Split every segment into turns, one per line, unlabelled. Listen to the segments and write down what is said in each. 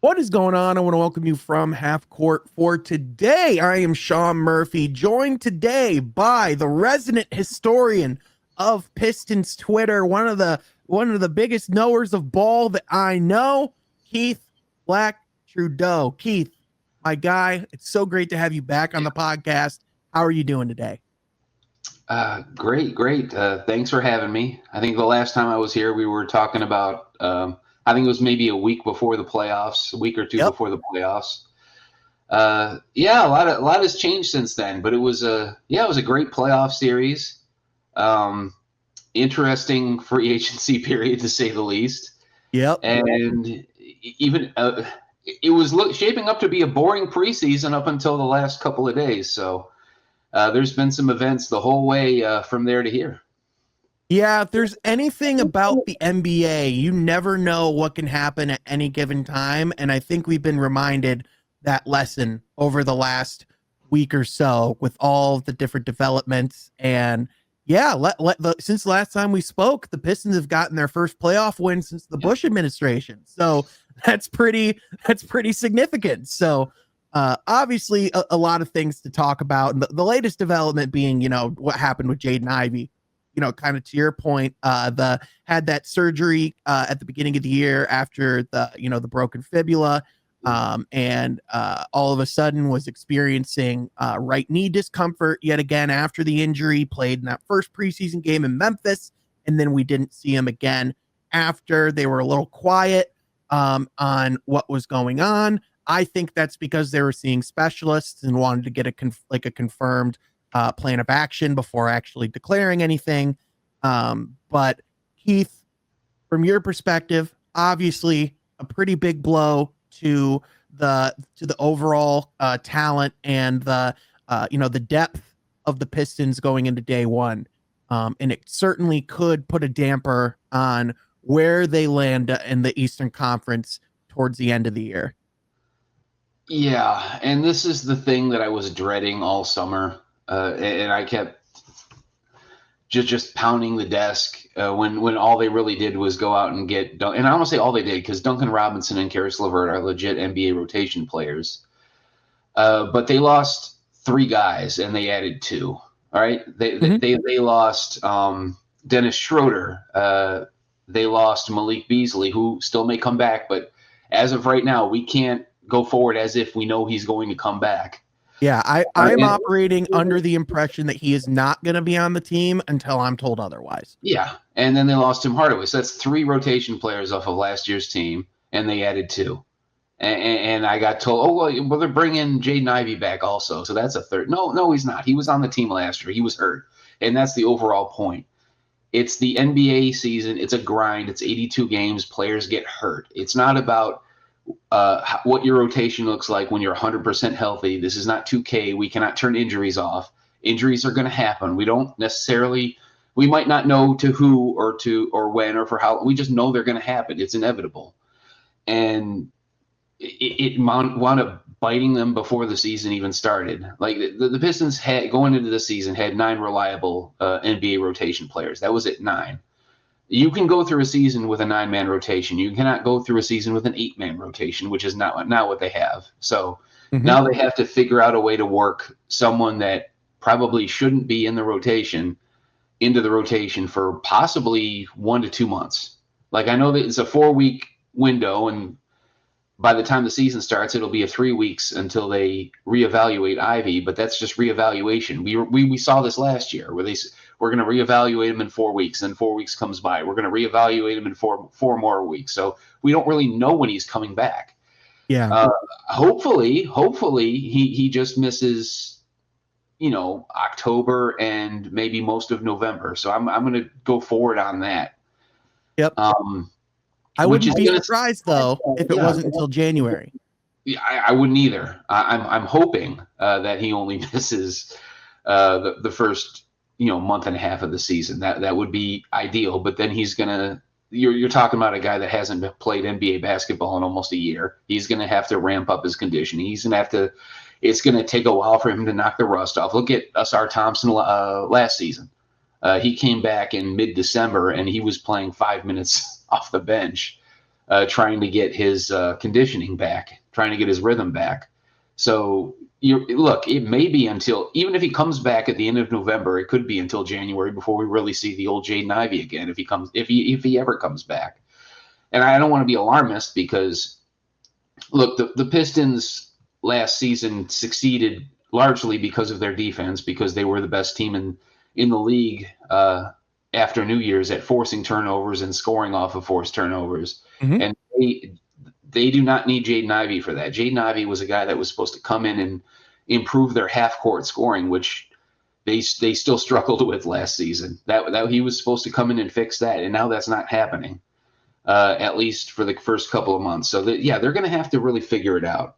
What is going on? I want to welcome you from Half Court for today. I am Sean Murphy, joined today by the resident historian of Pistons Twitter, one of the biggest knowers of ball that I know, Keith Black Trudeau. Keith, my guy, it's so great to have you back on the podcast. How are you doing today?
Great. Thanks for having me. I think the last time I was here, we were talking about, I think it was maybe a week before the playoffs, a week or two
Yep.
before the playoffs. A lot has changed since then, but it was a great playoff series. Interesting free agency period to say the least.
Yep.
And even it was shaping up to be a boring preseason up until the last couple of days. So there's been some events the whole way from there to here.
Yeah, if there's anything about the NBA, you never know what can happen at any given time. And I think we've been reminded that lesson over the last week or so with all the different developments. And yeah, since the last time we spoke, the Pistons have gotten their first playoff win since the Bush administration. So that's pretty significant. So obviously a lot of things to talk about. And the latest development being, what happened with Jaden Ivey. Kind of to your point, had that surgery at the beginning of the year after the broken fibula, and all of a sudden was experiencing right knee discomfort yet again after the injury. Played in that first preseason game in Memphis, and then we didn't see him again after. They were a little quiet on what was going on. I think that's because they were seeing specialists and wanted to get a confirmed plan of action before actually declaring anything. But Keith, from your perspective, obviously a pretty big blow to the overall talent and the depth of the Pistons going into day one. And it certainly could put a damper on where they land in the Eastern Conference towards the end of the year.
Yeah, and this is the thing that I was dreading all summer. And I kept just pounding the desk when all they really did was go out and get and I don't want to say all they did because Duncan Robinson and Karis LeVert are legit NBA rotation players, but they lost 3 guys and they added 2. All right, they lost Dennis Schroeder, they lost Malik Beasley, who still may come back, but as of right now, we can't go forward as if we know he's going to come back.
Yeah, I'm operating under the impression that he is not going to be on the team until I'm told otherwise.
Yeah, and then they lost Tim Hardaway. So that's 3 rotation players off of last year's team, and they added 2. And I got told, well, they're bringing Jaden Ivey back also, so that's a third. No, he's not. He was on the team last year. He was hurt, and that's the overall point. It's the NBA season. It's a grind. It's 82 games. Players get hurt. It's not about what your rotation looks like when you're 100% healthy. This is not 2K. We cannot turn injuries off. Injuries are going to happen. We might not know to who or when or for how. We just know they're going to happen. It's inevitable. And it wound up biting them before the season even started. Like the Pistons going into the season had 9 reliable NBA rotation players. That was it, 9. You can go through a season with a 9-man rotation. You cannot go through a season with an 8-man rotation, which is not what they have. So now they have to figure out a way to work someone that probably shouldn't be in the rotation into the rotation for possibly 1 to 2 months. Like I know that it's a 4-week window, and by the time the season starts, it'll be a 3 weeks until they reevaluate Ivy. But that's just reevaluation. We saw this last year where we're going to reevaluate him in 4 weeks, and 4 weeks comes by. We're going to reevaluate him in four more weeks. So we don't really know when he's coming back.
Yeah.
Hopefully he just misses, October and maybe most of November. So I'm going to go forward on that.
Yep. I wouldn't be surprised though if it wasn't until January.
Yeah, I wouldn't either. I'm hoping that he only misses the first month and a half of the season. That would be ideal. But then he's gonna. You're talking about a guy that hasn't played NBA basketball in almost a year. He's gonna have to ramp up his conditioning. He's gonna have to. It's gonna take a while for him to knock the rust off. Look at Asar Thompson last season. He came back in mid-December and he was playing 5 minutes off the bench. trying to get his conditioning back, trying to get his rhythm back. So look, it may be until, even if he comes back at the end of November, it could be until January before we really see the old Jaden Ivey again, if he ever comes back. And I don't want to be alarmist because, look, the Pistons last season succeeded largely because of their defense, because they were the best team in the league after New Year's at forcing turnovers and scoring off of forced turnovers.
Mm-hmm.
And they do not need Jaden Ivey for that. Jaden Ivey was a guy that was supposed to come in and improve their half-court scoring, which they still struggled with last season. That he was supposed to come in and fix that, and now that's not happening, at least for the first couple of months. So they're going to have to really figure it out.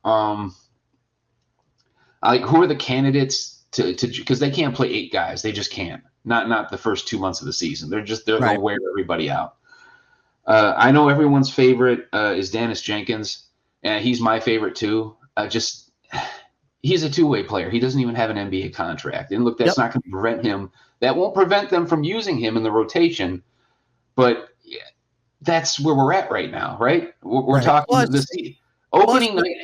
Like, who are the candidates to because they can't play 8 guys. They just can't. Not the first 2 months of the season. They're
Right.
going to wear everybody out. I know everyone's favorite is Dennis Jenkins, and he's my favorite too. He's a two-way player. He doesn't even have an NBA contract. And look, that's not going to prevent him. That won't prevent them from using him in the rotation. But that's where we're at right now, right? We're talking opening night.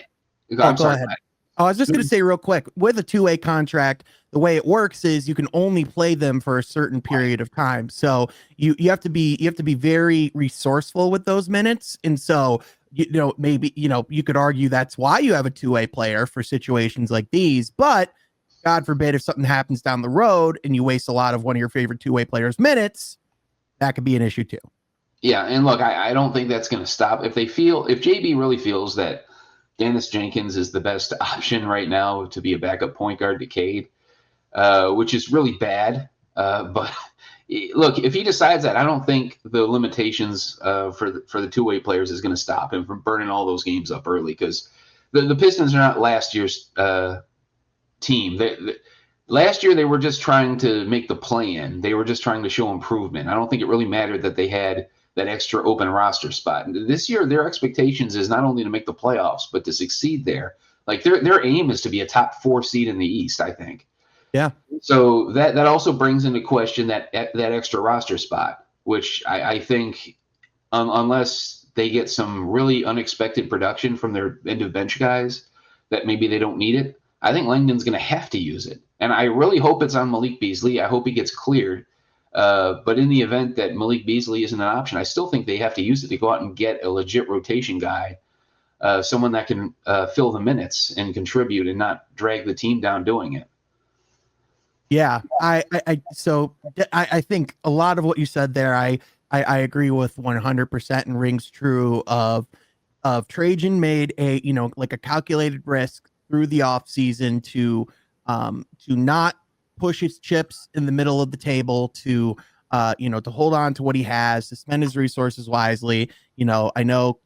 I'm sorry.
Go ahead. I was just going to say real quick, with a two-way contract, the way it works is you can only play them for a certain period of time. So you have to be very resourceful with those minutes. And so, maybe, you could argue that's why you have a two-way player for situations like these. But God forbid, if something happens down the road and you waste a lot of one of your favorite two-way players' minutes, that could be an issue too.
Yeah, and look, I don't think that's going to stop. If JB really feels that Dennis Jenkins is the best option right now to be a backup point guard to Cade, which is really bad. But look, if he decides that, I don't think the limitations for the two-way players is going to stop him from burning all those games up early, because the Pistons are not last year's team. Last year, they were just trying to make the play-in. They were just trying to show improvement. I don't think it really mattered that they had that extra open roster spot. This year, their expectations is not only to make the playoffs, but to succeed there. Like, their aim is to be a top 4 seed in the East, I think.
Yeah.
So that also brings into question that extra roster spot, which I think, unless they get some really unexpected production from their end of bench guys, that maybe they don't need it. I think Langdon's going to have to use it. And I really hope it's on Malik Beasley. I hope he gets cleared. But in the event that Malik Beasley isn't an option, I still think they have to use it to go out and get a legit rotation guy, someone that can fill the minutes and contribute and not drag the team down doing it.
Yeah, I think a lot of what you said there, I agree with 100% and rings true of Trajan made a, like a calculated risk through the offseason to not push his chips in the middle of the table, to hold on to what he has, to spend his resources wisely. I know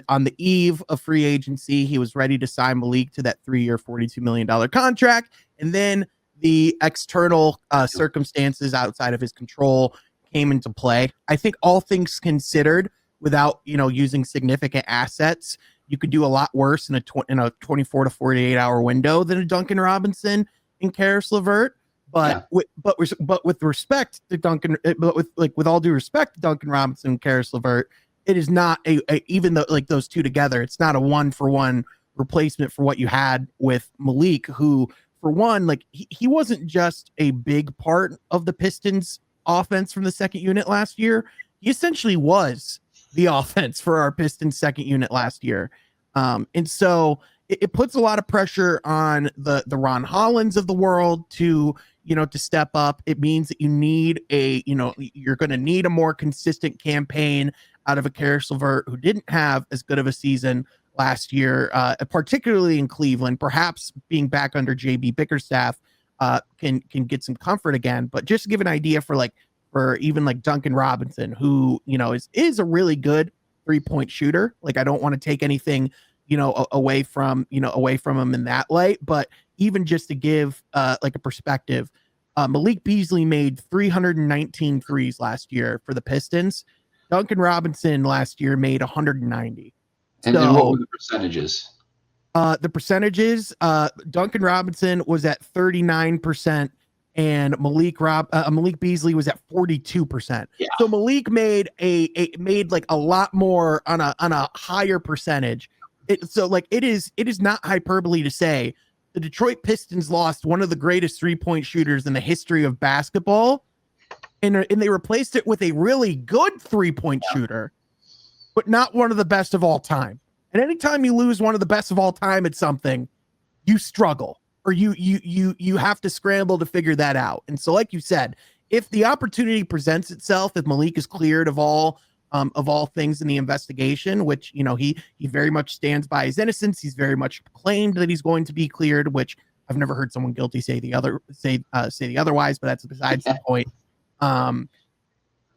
on the eve of free agency, he was ready to sign Malik to that 3-year, $42 million contract. And then the external circumstances outside of his control came into play. I think all things considered, without, using significant assets, you could do a lot worse in a 24 to 48 hour window than a Duncan Robinson and Karis LeVert. But with respect to Duncan, with all due respect to Duncan Robinson and Karis LeVert, it is not even though like those two together, it's not a 1-for-1 replacement for what you had with Malik, who, for one, like he wasn't just a big part of the Pistons offense from the second unit last year. He essentially was the offense for our Pistons second unit last year. And so it puts a lot of pressure on the Ron Hollands of the world to step up. It means that you need you're going to need a more consistent campaign out of a Karis LeVert, who didn't have as good of a season last year, particularly in Cleveland. Perhaps being back under JB Bickerstaff can get some comfort again. But just to give an idea for even like Duncan Robinson, who is a really good 3-point shooter. Like, I don't want to take anything away from him in that light, but even just to give like a perspective, Malik Beasley made 319 threes last year for the Pistons. Duncan Robinson last year made 190.
And what were the percentages?
Duncan Robinson was at 39% and Malik Beasley was at 42%.
Yeah.
So Malik made made like a lot more on a higher percentage. It is not hyperbole to say the Detroit Pistons lost one of the greatest 3-point shooters in the history of basketball, and they replaced it with a really good 3-point shooter, but not one of the best of all time. And anytime you lose one of the best of all time at something, you struggle, or you have to scramble to figure that out. And so, like you said, if the opportunity presents itself, if Malik is cleared of all things in the investigation, which he very much stands by his innocence, he's very much claimed that he's going to be cleared, which I've never heard someone guilty say the otherwise, but that's besides the point.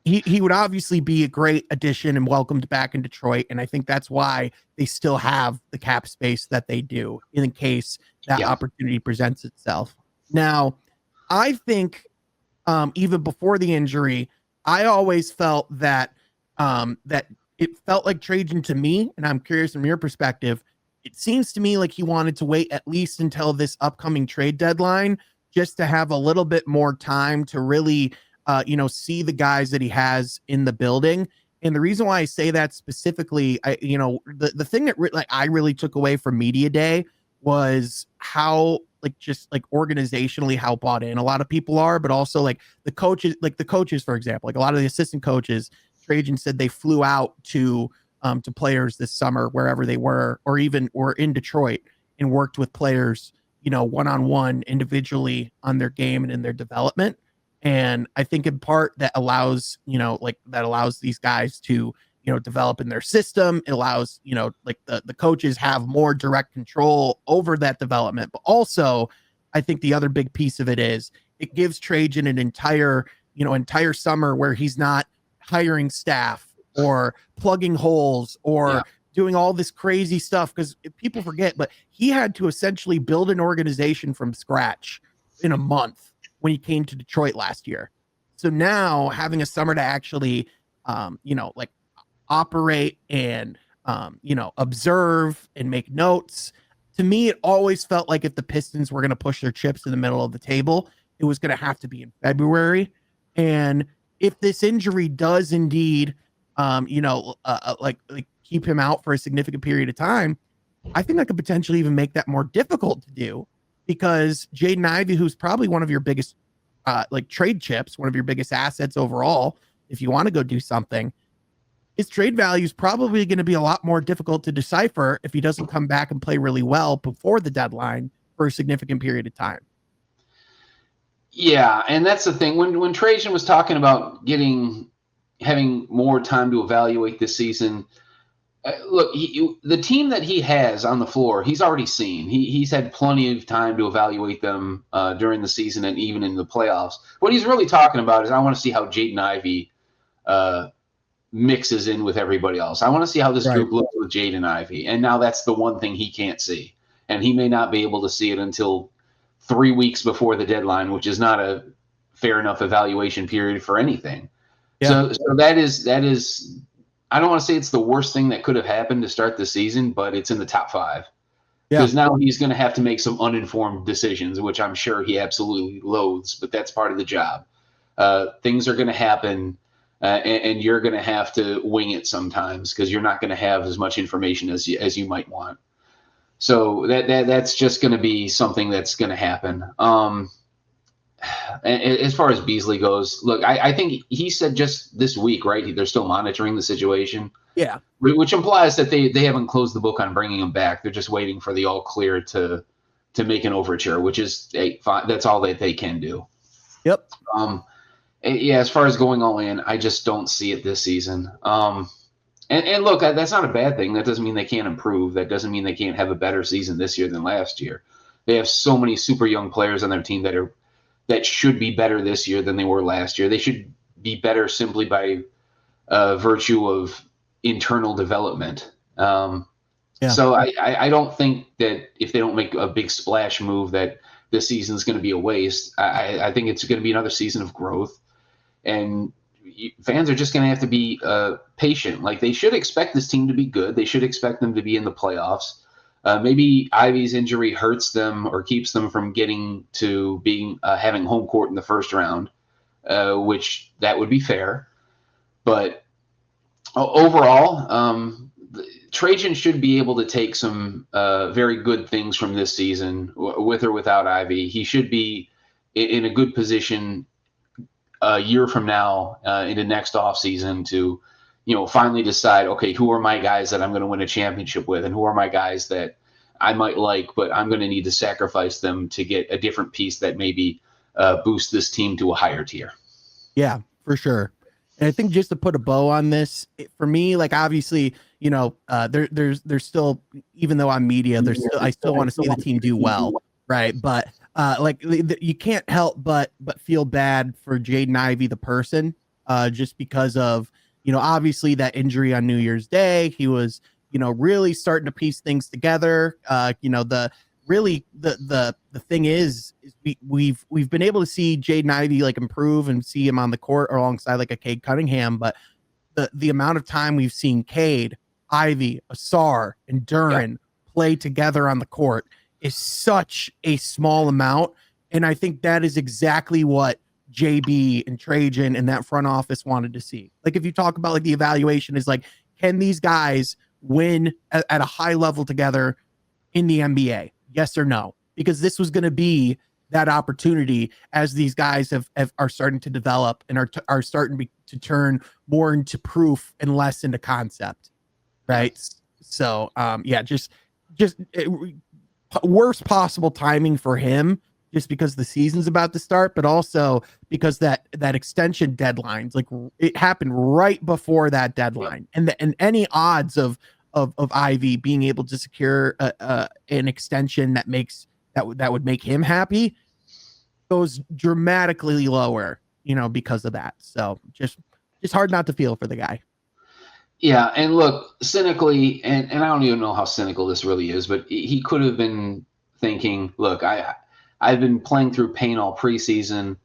He would obviously be a great addition and welcomed back in Detroit, and I think that's why they still have the cap space that they do in case that opportunity presents itself. Now, I think even before the injury, I always felt that that it felt like Trajan to me, and I'm curious from your perspective, it seems to me like he wanted to wait at least until this upcoming trade deadline just to have a little bit more time to really see the guys that he has in the building. And the reason why I say that specifically, the thing that I really took away from media day was how organizationally how bought in a lot of people are, but also the coaches, for example, a lot of the assistant coaches, Trajan said they flew out to players this summer, wherever they were, or in Detroit, and worked with players, one-on-one individually on their game and in their development. And I think in part that allows these guys to, develop in their system. It allows, the coaches have more direct control over that development. But also, I think the other big piece of it is it gives Trajan an entire summer where he's not hiring staff or plugging holes or doing all this crazy stuff. Because people forget, but he had to essentially build an organization from scratch in a month when he came to Detroit last year. So now having a summer to actually, operate and, observe and make notes. To me, it always felt like if the Pistons were going to push their chips in the middle of the table, it was going to have to be in February. And if this injury does indeed, keep him out for a significant period of time, I think that could potentially even make that more difficult to do. Because Jaden Ivey, who's probably one of your biggest trade chips, one of your biggest assets overall, if you want to go do something, his trade value is probably going to be a lot more difficult to decipher if he doesn't come back and play really well before the deadline for a significant period of time.
Yeah, and that's the thing. When Trajan was talking about having more time to evaluate this season, look, the team that he has on the floor, he's already seen. He's had plenty of time to evaluate them during the season and even in the playoffs. What he's really talking about is I want to see how Jaden Ivey mixes in with everybody else. I want to see how this group looks with Jaden Ivey. And now that's the one thing he can't see. And he may not be able to see it until 3 weeks before the deadline, which is not a fair enough evaluation period for anything. Yeah. So that is I don't want to say it's the worst thing that could have happened to start the season, but it's in the top 5. Because now he's going to have to make some uninformed decisions, which I'm sure he absolutely loathes, but that's part of the job. Things are going to happen, and you're going to have to wing it sometimes because you're not going to have as much information as you might want. So that's just going to be something that's going to happen. And as far as Beasley goes, look, I think he said just this week, right? They're still monitoring the situation.
Yeah.
Which implies that they haven't closed the book on bringing him back. They're just waiting for the all clear to make an overture, which is that's all that they can do.
Yep.
Yeah, as far as going all in, I just don't see it this season. And look, that's not a bad thing. That doesn't mean they can't improve. That doesn't mean they can't have a better season this year than last year. They have so many super young players on their team that should be better this year than they were last year. They should be better simply by virtue of internal development. So I don't think that if they don't make a big splash move that this season is going to be a waste. I think it's going to be another season of growth. And fans are just going to have to be patient. Like, they should expect this team to be good. They should expect them to be in the playoffs. Maybe Ivy's injury hurts them or keeps them from getting to being having home court in the first round, which that would be fair. But overall, Trajan should be able to take some very good things from this season, with or without Ivy. He should be in a good position a year from now in the next offseason to, finally decide, okay, who are my guys that I'm going to win a championship with, and who are my guys that I might like, but I'm going to need to sacrifice them to get a different piece that maybe boosts this team to a higher tier.
Yeah, for sure. And I think just to put a bow on this, for me, like obviously, there's still, even though I'm media, I still want to see the team do well, right? But you can't help but feel bad for Jaden Ivey the person, just because of obviously that injury on New Year's Day. He was really starting to piece things together. The thing is we've been able to see Jaden Ivey like improve and see him on the court alongside like a Cade Cunningham, but the amount of time we've seen Cade, Ivy, Asar, and Duran play together on the court is such a small amount, and I think that is exactly what JB and Trajan and that front office wanted to see. Like if you talk about like the evaluation is like, can these guys win at a high level together in the NBA? Yes or no? Because this was going to be that opportunity as these guys are starting to develop and are starting to turn more into proof and less into concept, right? So worst possible timing for him, just because the season's about to start, but also because that extension deadline's like it happened right before that deadline, and any odds of Ivy being able to secure an extension that would make him happy goes dramatically lower, because of that. So just hard not to feel for the guy.
Yeah, and look, cynically, and I don't even know how cynical this really is, but he could have been thinking, look, I've been playing through pain all preseason.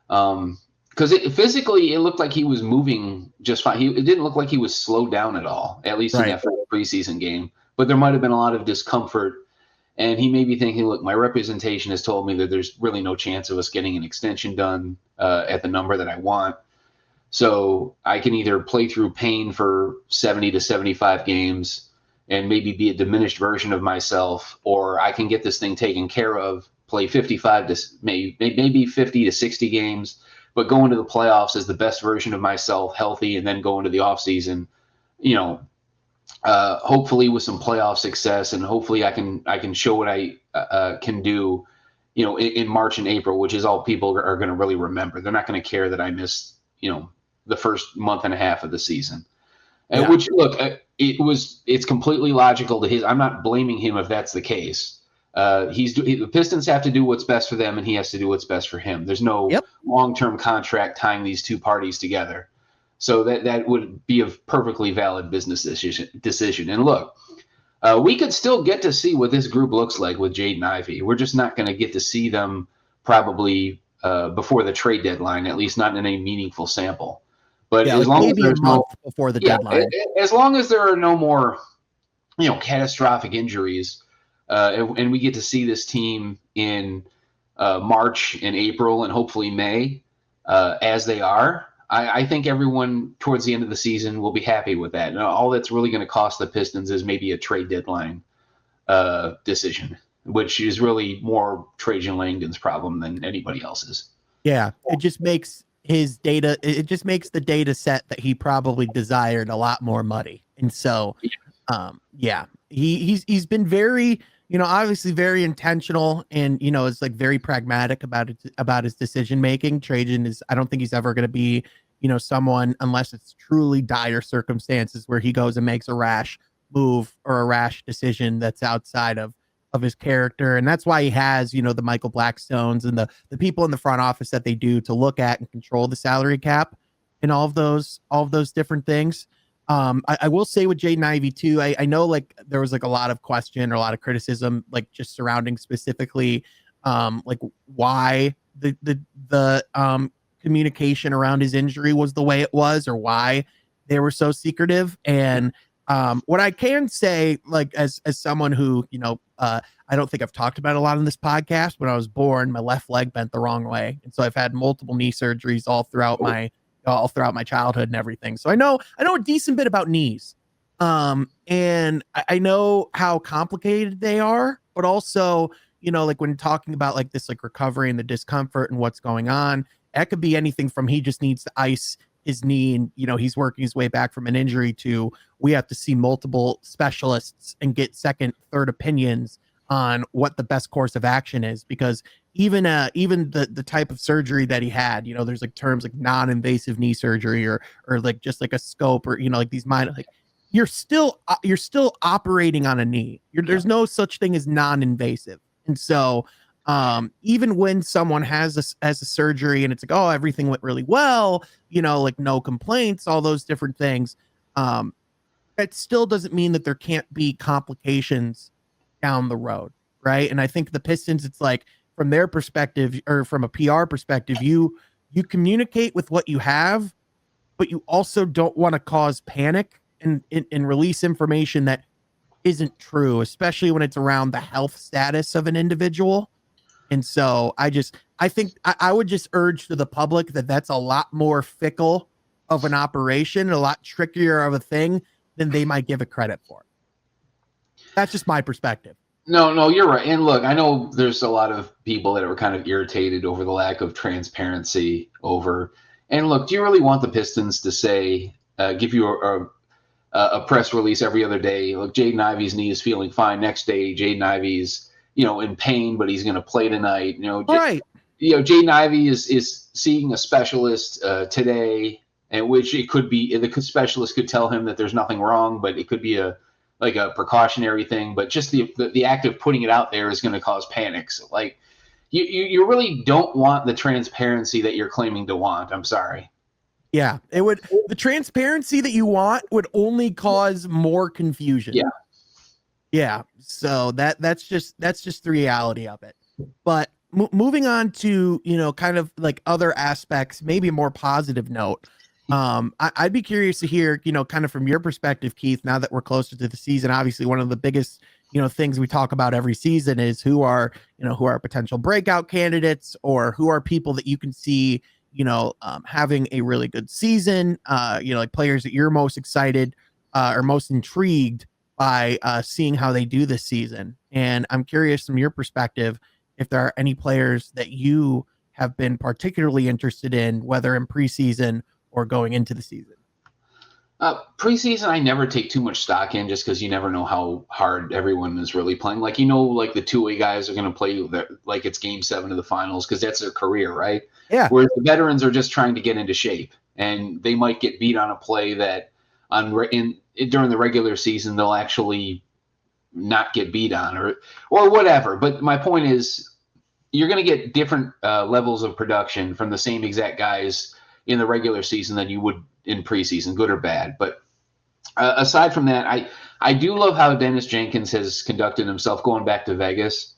Because physically, it looked like he was moving just fine. It didn't look like he was slowed down at all, at least in that first preseason game. But there might have been a lot of discomfort. And he may be thinking, look, my representation has told me that there's really no chance of us getting an extension done at the number that I want. So I can either play through pain for 70 to 75 games and maybe be a diminished version of myself, or I can get this thing taken care of, play 55 to maybe 50 to 60 games, but go into the playoffs as the best version of myself, healthy, and then go into the offseason, hopefully with some playoff success, and hopefully I can show what I can do, in March and April, which is all people are going to really remember. They're not going to care that I missed, the first month and a half of the season. And which, look, it's completely logical to his. I'm not blaming him if that's the case. The Pistons have to do what's best for them, and he has to do what's best for him. There's no long-term contract tying these two parties together. So that would be a perfectly valid business decision. And look, we could still get to see what this group looks like with Jaden Ivey. We're just not going to get to see them probably before the trade deadline, at least not in a meaningful sample. But as long as there's
before the deadline,
as long as there are no more, catastrophic injuries, and we get to see this team in March and April and hopefully May, as they are, I think everyone towards the end of the season will be happy with that. And all that's really going to cost the Pistons is maybe a trade deadline decision, which is really more Trajan Langdon's problem than anybody else's.
Yeah, it just makes his data. It just makes the data set that he probably desired a lot more muddy. And so, he's been very, obviously very intentional, and is like very pragmatic about his decision making. Trajan I don't think he's ever going to be, someone, unless it's truly dire circumstances where he goes and makes a rash move or a rash decision that's outside of his character. And that's why he has, the Michael Blackstones and the people in the front office that they do to look at and control the salary cap and all of those different things. I will say with Jaden Ivey too, I know like there was like a lot of question or a lot of criticism, like just surrounding specifically like why the communication around his injury was the way it was, or why they were so secretive. And What I can say, like as someone who, I don't think I've talked about a lot on this podcast. When I was born, my left leg bent the wrong way, and so I've had multiple knee surgeries all throughout my childhood and everything. So I know a decent bit about knees, and I know how complicated they are, but also, like when talking about like this, like recovery and the discomfort and what's going on, that could be anything from he just needs to ice his knee and he's working his way back from an injury to we have to see multiple specialists and get second, third opinions on what the best course of action is. Because even the type of surgery that he had, there's like terms like non-invasive knee surgery or like just like a scope or like these minor like you're still operating on a knee. There's no such thing as non-invasive. And so even when someone has a surgery and it's like, oh, everything went really well, like no complaints, all those different things, that still doesn't mean that there can't be complications down the road, right? And I think the Pistons, it's like from their perspective or from a PR perspective, you communicate with what you have, but you also don't want to cause panic and release information that isn't true, especially when it's around the health status of an individual. And so I think I would just urge to the public that that's a lot more fickle of an operation, a lot trickier of a thing than they might give it credit for. That's just my perspective.
No, you're right. And look, I know there's a lot of people that were kind of irritated over the lack of transparency over. And look, do you really want the Pistons to say, give you a press release every other day? Look, Jaden Ivey's knee is feeling fine. Next day, Jaden Ivey's in pain, but he's going to play tonight.
Right.
Jaden Ivey is seeing a specialist today, and which it could be the specialist could tell him that there's nothing wrong, but it could be a precautionary thing. But just the act of putting it out there is going to cause panic. So like you really don't want the transparency that you're claiming to want. I'm sorry.
Yeah, it would. The transparency that you want would only cause more confusion. Yeah. So that's just the reality of it. But moving on to kind of like other aspects, maybe a more positive note. I'd be curious to hear kind of from your perspective, Keith. Now that we're closer to the season, obviously one of the biggest things we talk about every season is who are potential breakout candidates or who are people that you can see having a really good season. Like players that you're most excited or most intrigued by seeing how they do this season. And I'm curious from your perspective if there are any players that you have been particularly interested in, whether in preseason or going into the season.
Preseason, I never take too much stock in just because you never know how hard everyone is really playing. Like, like the two-way guys are going to play like it's game 7 of the finals because that's their career, right?
Yeah.
Whereas the veterans are just trying to get into shape, and they might get beat on a play that during the regular season they'll actually not get beat on or whatever. But my point is, you're going to get different levels of production from the same exact guys in the regular season than you would in preseason, good or bad. But aside from that, I do love how Dennis Jenkins has conducted himself going back to Vegas.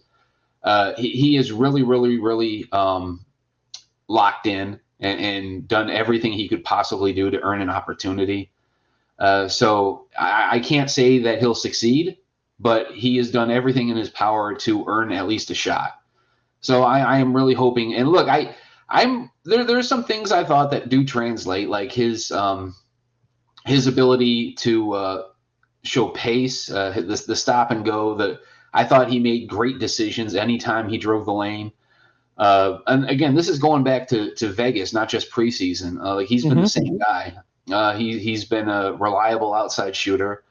He is really, really, really locked in and done everything he could possibly do to earn an opportunity. So I can't say that he'll succeed, but he has done everything in his power to earn at least a shot. So I am really hoping. And look, there's some things I thought that do translate, like his ability to show pace, the stop and go. I thought he made great decisions anytime he drove the lane. And again, this is going back to Vegas, not just preseason. Like he's been the same guy. He's been a reliable outside shooter.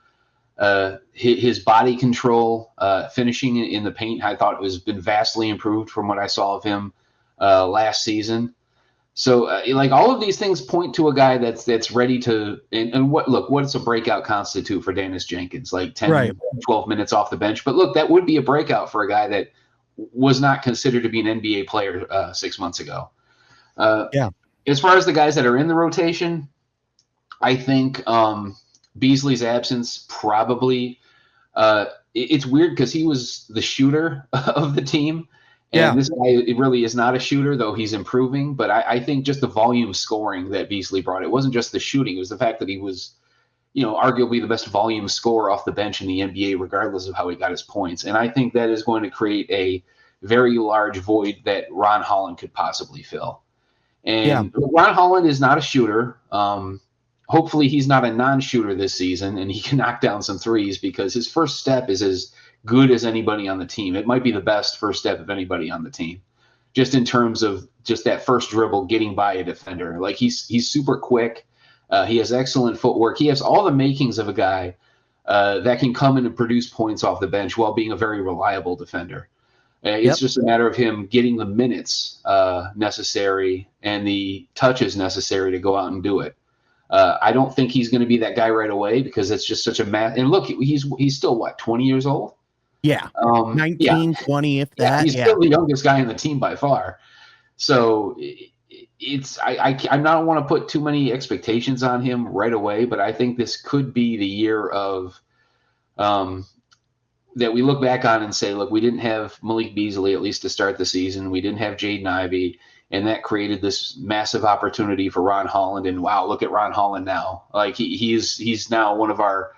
His body control, finishing in the paint, I thought has been vastly improved from what I saw of him last season. So like all of these things point to a guy that's ready to, and what does a breakout constitute for Dennis Jenkins? Like 10, 12 minutes off the bench. But look, that would be a breakout for a guy that was not considered to be an NBA player 6 months ago. As far as the guys that are in the rotation, I think Beasley's absence probably it's weird because he was the shooter of the team. And this guy really is not a shooter, though he's improving. But I think just the volume scoring that Beasley brought, it wasn't just the shooting. It was the fact that he was, arguably the best volume scorer off the bench in the NBA, regardless of how he got his points. And I think that is going to create a very large void that Ron Holland could possibly fill.
Yeah.
And Ron Holland is not a shooter. Hopefully he's not a non-shooter this season and he can knock down some threes, because his first step is as good as anybody on the team. It might be the best first step of anybody on the team, just in terms of just that first dribble, getting by a defender. Like he's super quick. He has excellent footwork. He has all the makings of a guy that can come in and produce points off the bench while being a very reliable defender. It's just a matter of him getting the minutes necessary and the touches necessary to go out and do it. I don't think he's going to be that guy right away, because it's just such a and look, he's still what, 20 years old?
Yeah. 19, 20, if that.
He's still the youngest guy in the team by far. So I'm not want to put too many expectations on him right away, but I think this could be the year of that we look back on and say, look, we didn't have Malik Beasley at least to start the season. We didn't have Jaden Ivey, and that created this massive opportunity for Ron Holland. And wow, look at Ron Holland now. Like he's now one of our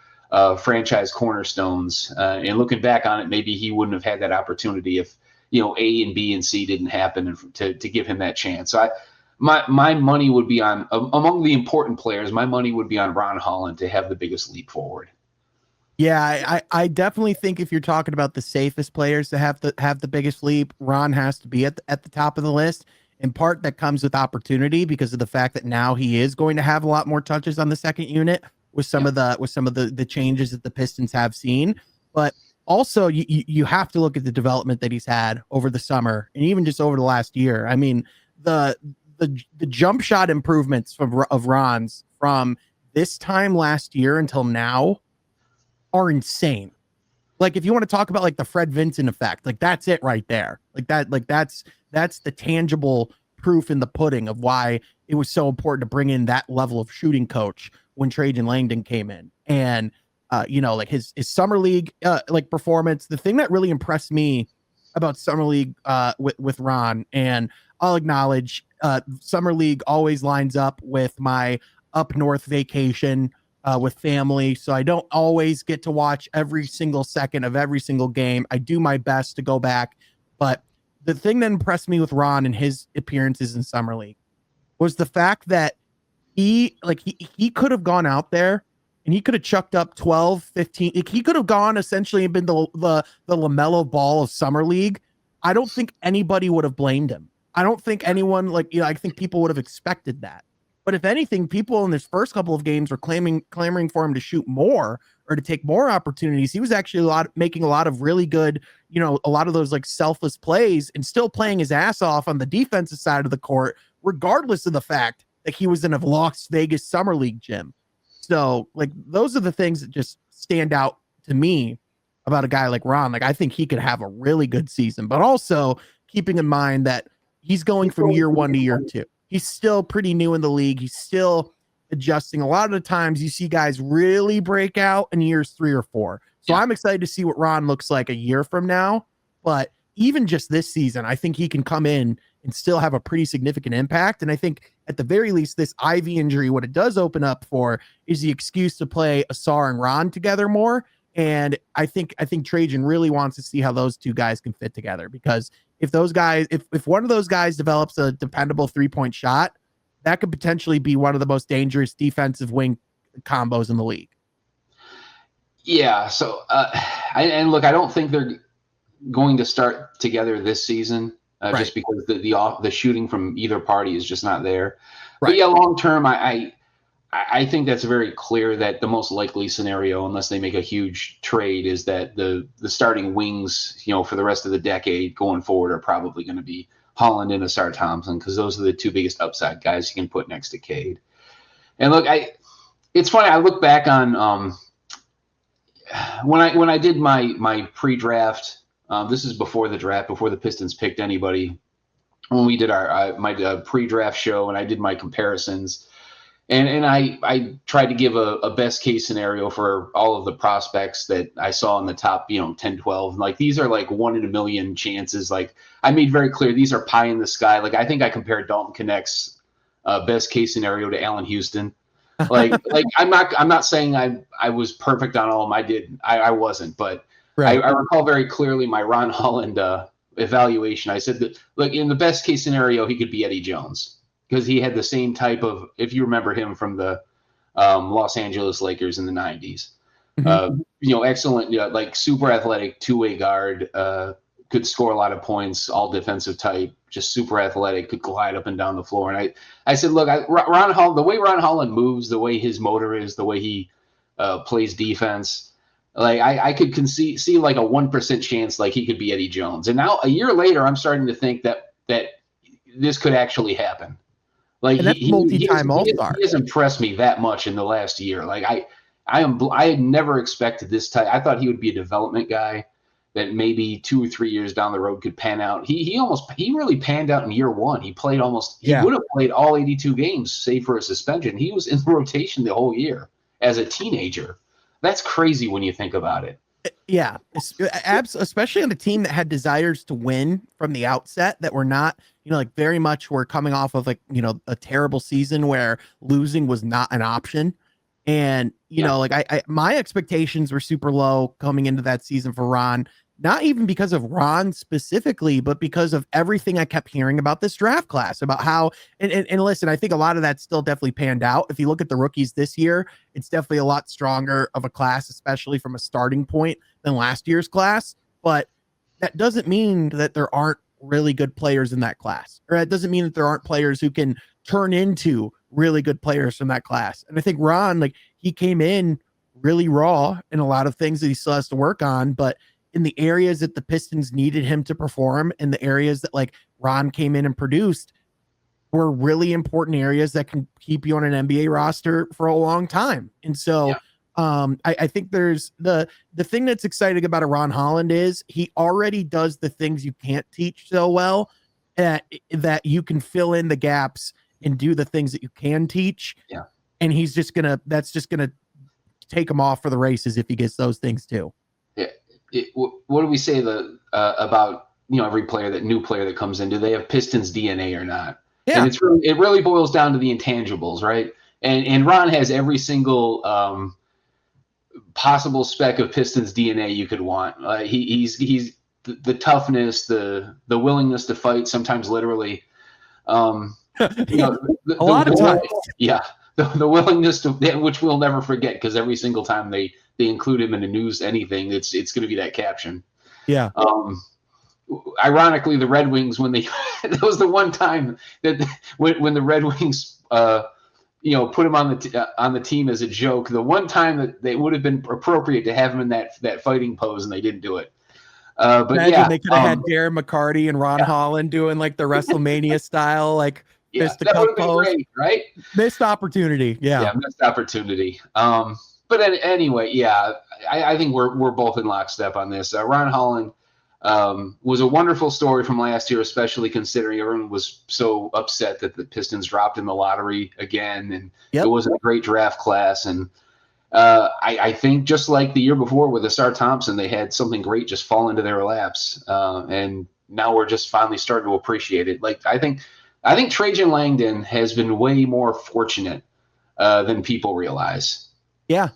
franchise cornerstones. And looking back on it, maybe he wouldn't have had that opportunity if A and B and C didn't happen to give him that chance. So my money would be on, among the important players, my money would be on Ron Holland to have the biggest leap forward.
Yeah, I definitely think if you're talking about the safest players to have the biggest leap, Ron has to be at the top of the list. In part, that comes with opportunity because of the fact that now he is going to have a lot more touches on the second unit with some of the changes that the Pistons have seen. But also, you have to look at the development that he's had over the summer and even just over the last year. I mean, the jump shot improvements of Ron's from this time last year until now are insane. Like, if you want to talk about like the Fred Vincent effect, like that's it right there. That's the tangible proof in the pudding of why it was so important to bring in that level of shooting coach when Trajan Langdon came in. And like his summer league like performance, the thing that really impressed me about summer league with Ron, and I'll acknowledge summer league always lines up with my up north vacation with family, so I don't always get to watch every single second of every single game. I do my best to go back, but the thing that impressed me with Ron and his appearances in summer league was the fact that he could have gone out there and he could have chucked up 12, 15. He could have gone essentially and been the LaMelo Ball of summer league. I don't think anybody would have blamed him. I don't think anyone I think people would have expected that. But if anything, people in his first couple of games were clamoring for him to shoot more or to take more opportunities. He was actually making a lot of really good, a lot of those like selfless plays and still playing his ass off on the defensive side of the court, regardless of the fact that he was in a Las Vegas summer league gym. So like those are the things that just stand out to me about a guy like Ron. Like I think he could have a really good season, but also keeping in mind that he's going from year one to year two. He's still pretty new in the league. He's still adjusting. A lot of the times you see guys really break out in years 3 or 4. So I'm excited to see what Ron looks like a year from now. But even just this season, I think he can come in and still have a pretty significant impact. And I think at the very least, this Ivy injury, what it does open up for is the excuse to play Asar and Ron together more. And I think Trajan really wants to see how those two guys can fit together, because if those guys, if one of those guys develops a dependable 3-point shot, that could potentially be one of the most dangerous defensive wing combos in the league.
Yeah. So, and look, I don't think they're going to start together this season, right, just because the shooting from either party is just not there. Right. But yeah, long term, I think that's very clear that the most likely scenario, unless they make a huge trade, is that the starting wings, for the rest of the decade going forward are probably going to be Holland and Asar Thompson, because those are the two biggest upside guys you can put next to Cade. And look, it's funny. I look back on when I did my pre-draft. This is before the draft, before the Pistons picked anybody. When we did my pre-draft show and I did my comparisons. And I tried to give a best case scenario for all of the prospects that I saw in the top, 10, 12. Like these are like 1 in a million chances. Like I made very clear these are pie in the sky. Like I think I compared Dalton Connect's best case scenario to Allen Houston. Like I'm not saying I was perfect on all of them. I wasn't, but
Right.
I recall very clearly my Ron Holland evaluation. I said that, look, in the best case scenario, he could be Eddie Jones because he had the same type of, if you remember him from the Los Angeles Lakers in the 90s.
Mhm.
Excellent, like super athletic two-way guard, could score a lot of points, all defensive type, just super athletic, could glide up and down the floor. And I said, look, Ron Holland, the way Ron Holland moves, the way his motor is, the way he plays defense, like I could see like a 1% chance like he could be Eddie Jones. And now a year later, I'm starting to think that this could actually happen. Like
And that's multi-time
he
All-Star.
has impressed me that much in the last year. Like I had never expected this type. I thought he would be a development guy that maybe 2 or 3 years down the road could pan out. He really panned out in year one. He
Yeah.
would have played all 82 games save for a suspension. He was in the rotation the whole year as a teenager. That's crazy when you think about it.
Yeah, especially on a team that had desires to win from the outset, that were not, like very much were coming off of like, a terrible season where losing was not an option. And, like my expectations were super low coming into that season for Ron, not even because of Ron specifically, but because of everything I kept hearing about this draft class, about how, and listen, I think a lot of that still definitely panned out. If you look at the rookies this year, it's definitely a lot stronger of a class, especially from a starting point, than last year's class. But that doesn't mean that there aren't really good players in that class, or it doesn't mean that there aren't players who can turn into really good players from that class. And I think Ron, like, he came in really raw in a lot of things that he still has to work on, but in the areas that the Pistons needed him to perform, and the areas that like Ron came in and produced, were really important areas that can keep you on an NBA roster for a long time. And so I think there's the thing that's exciting about a Ron Holland is he already does the things you can't teach so well, that you can fill in the gaps and do the things that you can teach.
Yeah.
And that's just gonna take him off for the races if he gets those things too.
What do we say about every new player that comes in? Do they have Pistons DNA or not?
Yeah.
And it really boils down to the intangibles, right? And Ron has every single possible speck of Pistons DNA you could want. He's the toughness, the willingness to fight, sometimes literally.
A lot of times.
Yeah. The willingness to, which we'll never forget, because every single time they include him in the news, anything, it's going to be that caption.
Yeah.
Ironically, the Red Wings, when that was the one time that when the Red Wings, put him on the team as a joke, the one time that they would have been appropriate to have him in that fighting pose, and they didn't do it. But
imagine they could have had Darren McCarty and Ron Holland doing like the WrestleMania style, like fist to cup pose. Great,
right?
Missed opportunity. Yeah,
missed opportunity. But anyway, I think we're both in lockstep on this. Ron Holland was a wonderful story from last year, especially considering everyone was so upset that the Pistons dropped in the lottery again, and it wasn't a great draft class. And I think just like the year before with Asar Thompson, they had something great just fall into their laps, and now we're just finally starting to appreciate it. Like I think Trajan Langdon has been way more fortunate than people realize.
Yeah,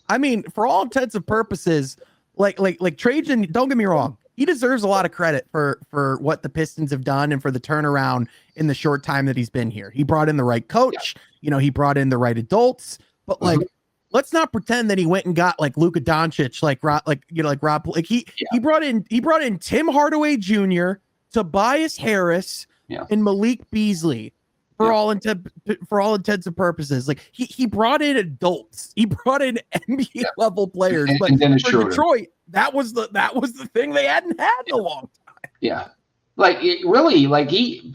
I mean, for all intents and purposes, like Trajan, don't get me wrong, he deserves a lot of credit for what the Pistons have done and for the turnaround in the short time that he's been here. He brought in the right coach, he brought in the right adults, but like, let's not pretend that he went and got like Luka Doncic, he brought in Tim Hardaway Jr., Tobias Harris, and Malik Beasley. For all intents and purposes, like he brought in adults, he brought in NBA level players, but for Detroit, that was the thing they hadn't had in a long time.
Yeah, like it really, like he,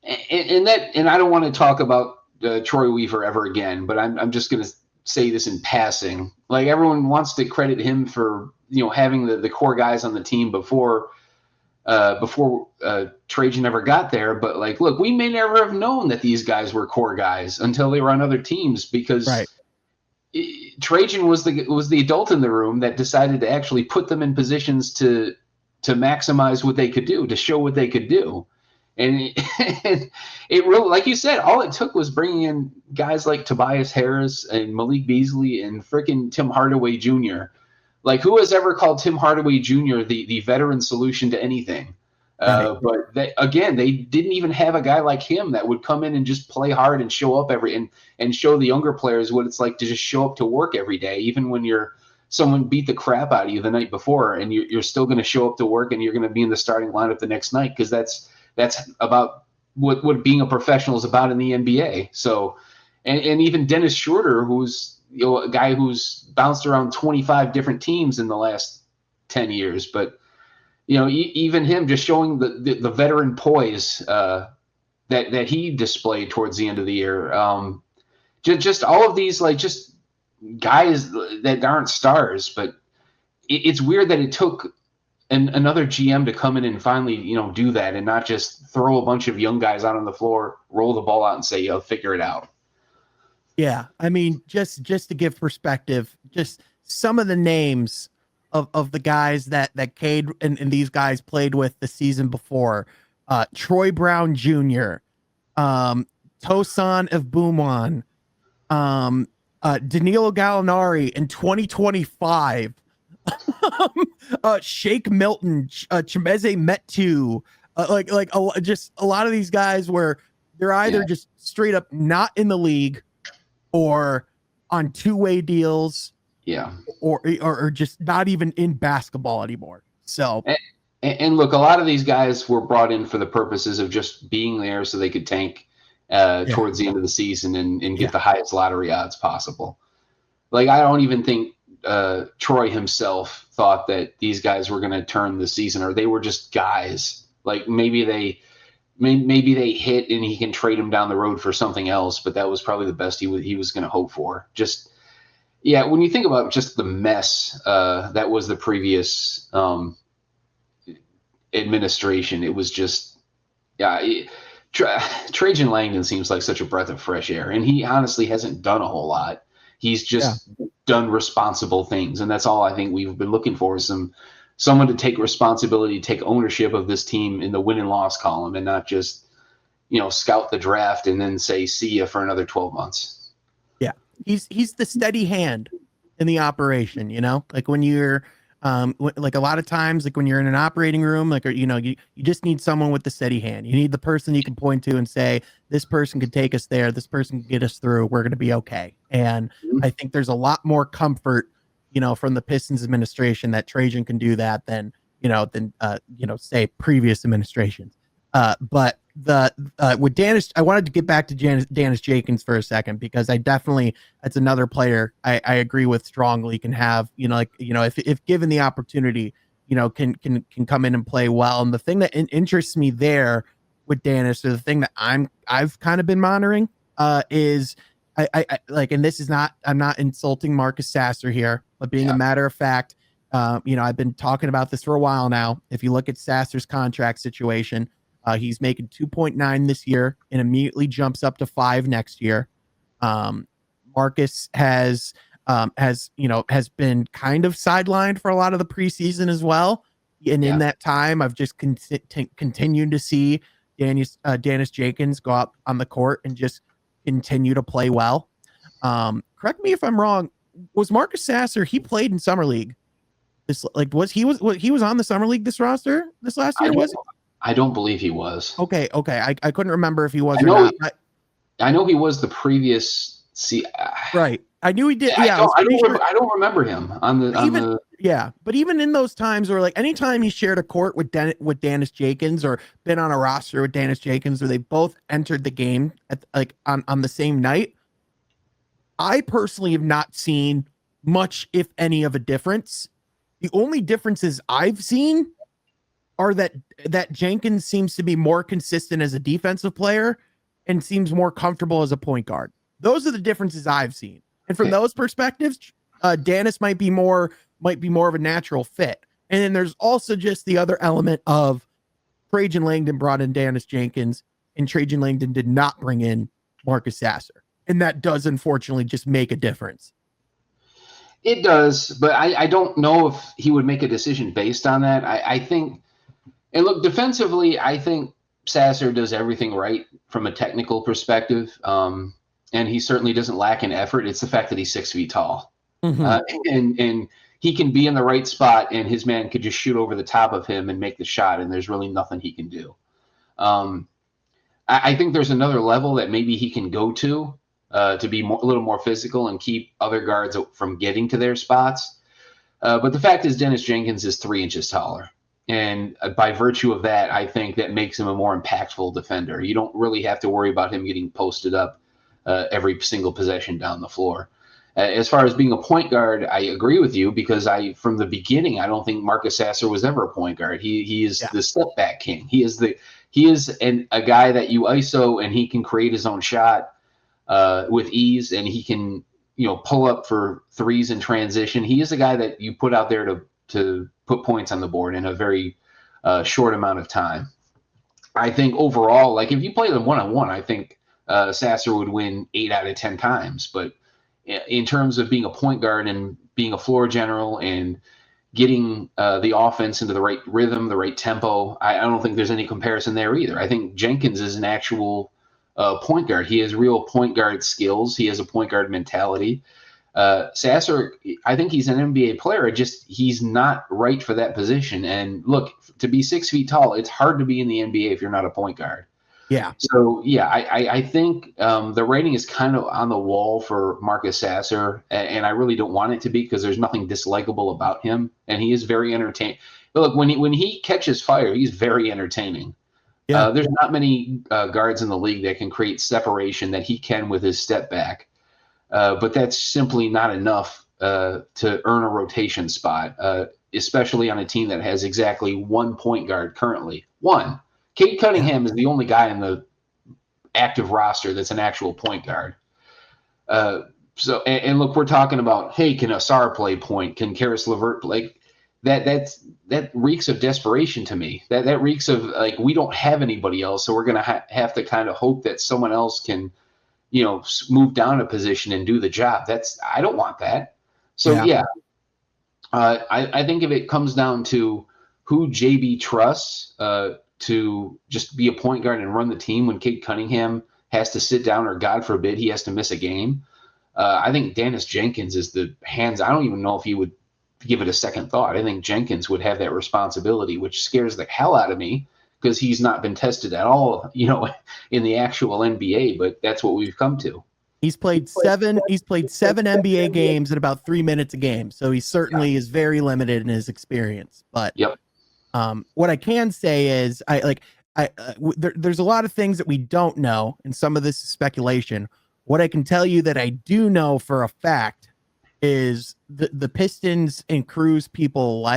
and I don't want to talk about Troy Weaver ever again, but I'm just gonna say this in passing. Like everyone wants to credit him for having the core guys on the team before Trajan ever got there. But like, look, we may never have known that these guys were core guys until they were on other teams, because Trajan was the adult in the room that decided to actually put them in positions to maximize what they could do, to show what they could do. And it really, like you said, all it took was bringing in guys like Tobias Harris and Malik Beasley and freaking Tim Hardaway Jr. Like, who has ever called Tim Hardaway Jr. the veteran solution to anything?
Right.
But they didn't even have a guy like him that would come in and just play hard and show up and show the younger players what it's like to just show up to work every day, even when someone beat the crap out of you the night before, and you're still going to show up to work and you're going to be in the starting lineup the next night, because that's about what being a professional is about in the NBA. So, and even Dennis Schroeder, who's a guy who's bounced around 25 different teams in the last 10 years, but even him just showing the veteran poise that he displayed towards the end of the year. Just all of these, like, just guys that aren't stars, but it's weird that it took another GM to come in and finally, do that, and not just throw a bunch of young guys out on the floor, roll the ball out, and say, figure it out.
Yeah, I mean, just to give perspective, just some of the names of the guys that Cade and these guys played with the season before: Troy Brown Jr., Tosan Evbuman, Danilo Gallinari in 2025, Shake Milton, Chimeze Metu, just a lot of these guys where they're either just straight up not in the league or on two-way deals, or just not even in basketball anymore. So,
and look, a lot of these guys were brought in for the purposes of just being there so they could tank towards the end of the season and get the highest lottery odds possible. Like, I don't even think Troy himself thought that these guys were going to turn the season, or they were just guys. Like, maybe they hit and he can trade them down the road for something else, but that was probably the best he was going to hope for. Just, when you think about just the mess that was the previous administration, it was just, Trajan Langdon seems like such a breath of fresh air, and he honestly hasn't done a whole lot. He's just done responsible things, and that's all I think we've been looking for, is someone to take responsibility, take ownership of this team in the win and loss column, and not just, scout the draft and then say, see ya for another 12 months.
Yeah. He's the steady hand in the operation, like when you're, like a lot of times, like when you're in an operating room, like, you just need someone with the steady hand. You need the person you can point to and say, this person could take us there. This person can get us through. We're going to be okay. And I think there's a lot more comfort, from the Pistons administration that Trajan can do that than say previous administrations. But with Danis, I wanted to get back to Danis Jenkins for a second, because that's another player I agree with strongly can have, if given the opportunity, can come in and play well. And the thing that interests me there with Danis, or the thing that I've kind of been monitoring, is I like, and this is not, I'm not insulting Marcus Sasser here, but being a matter of fact, I've been talking about this for a while now. If you look at Sasser's contract situation, he's making 2.9 this year and immediately jumps up to 5 next year. Marcus has been kind of sidelined for a lot of the preseason as well. And in that time, I've just continued to see Danis Jenkins go out on the court and just continue to play well. Correct me if I'm wrong. Was Marcus Sasser, he played in summer league? Was he on the summer league this last year?
I don't believe he was.
Okay. I couldn't remember if he was or not.
I know he was the previous.
Right. I knew he did.
I don't remember him on the.
Yeah, but even in those times, or like anytime he shared a court with Danis Jenkins, or been on a roster with Danis Jenkins, or they both entered the game on the same night, I personally have not seen much, if any, of a difference. The only differences I've seen are that Jenkins seems to be more consistent as a defensive player and seems more comfortable as a point guard. Those are the differences I've seen. And from those perspectives, Danis might be more of a natural fit. And then there's also just the other element of Trajan Langdon brought in Danis Jenkins, and Trajan Langdon did not bring in Marcus Sasser. And that does unfortunately just make a difference.
It does, but I don't know if he would make a decision based on that. I think, and look, defensively, I think Sasser does everything right from a technical perspective, and he certainly doesn't lack in effort. It's the fact that he's 6 feet tall,
Mm-hmm.
uh, and he can be in the right spot, and his man could just shoot over the top of him and make the shot, and there's really nothing he can do. Um, I think there's another level that maybe he can go to be a little more physical and keep other guards from getting to their spots. But the fact is, Dennis Jenkins is 3 inches taller. And by virtue of that, I think that makes him a more impactful defender. You don't really have to worry about him getting posted up every single possession down the floor. As far as being a point guard, I agree with you because from the beginning, I don't think Marcus Sasser was ever a point guard. He is the step back king. He is a guy that you ISO and he can create his own shot with ease, and he can pull up for threes in transition. He is a guy that you put out there to put points on the board in a very short amount of time. I think overall, like if you play them one-on-one, I think Sasser would win 8 out of 10 times. But in terms of being a point guard and being a floor general and getting the offense into the right rhythm, the right tempo, I don't think there's any comparison there either. I think Jenkins is an actual point guard. He has real point guard skills. He has a point guard mentality. Sasser, I think he's an NBA player. Just he's not right for that position. And look, to be 6 feet tall, it's hard to be in the NBA if you're not a point guard.
Yeah.
So yeah, I think the rating is kind of on the wall for Marcus Sasser, and I really don't want it to be because there's nothing dislikable about him, and he is very entertaining. But look, when he catches fire, he's very entertaining.
Yeah.
There's not many guards in the league that can create separation that he can with his step back. But that's simply not enough to earn a rotation spot, especially on a team that has exactly one point guard currently. One. Cade Cunningham is the only guy in the active roster that's an actual point guard. And look, we're talking about, hey, can Asar play point? Can Karis LeVert play? That reeks of desperation to me. That reeks of like we don't have anybody else, so we're going to have to kind of hope that someone else can move down a position and do the job. I don't want that. So I think if it comes down to who JB trusts to just be a point guard and run the team when Cade Cunningham has to sit down or God forbid he has to miss a game, I think Dennis Jenkins is the hands. I don't even know if he would give it a second thought. I think Jenkins would have that responsibility, which scares the hell out of me because he's not been tested at all, in the actual NBA, but that's what we've come to.
He's played seven NBA games at about 3 minutes a game. So he certainly is very limited in his experience. But what I can say is there's a lot of things that we don't know, and some of this is speculation. What I can tell you that I do know for a fact is the Pistons and Cruz people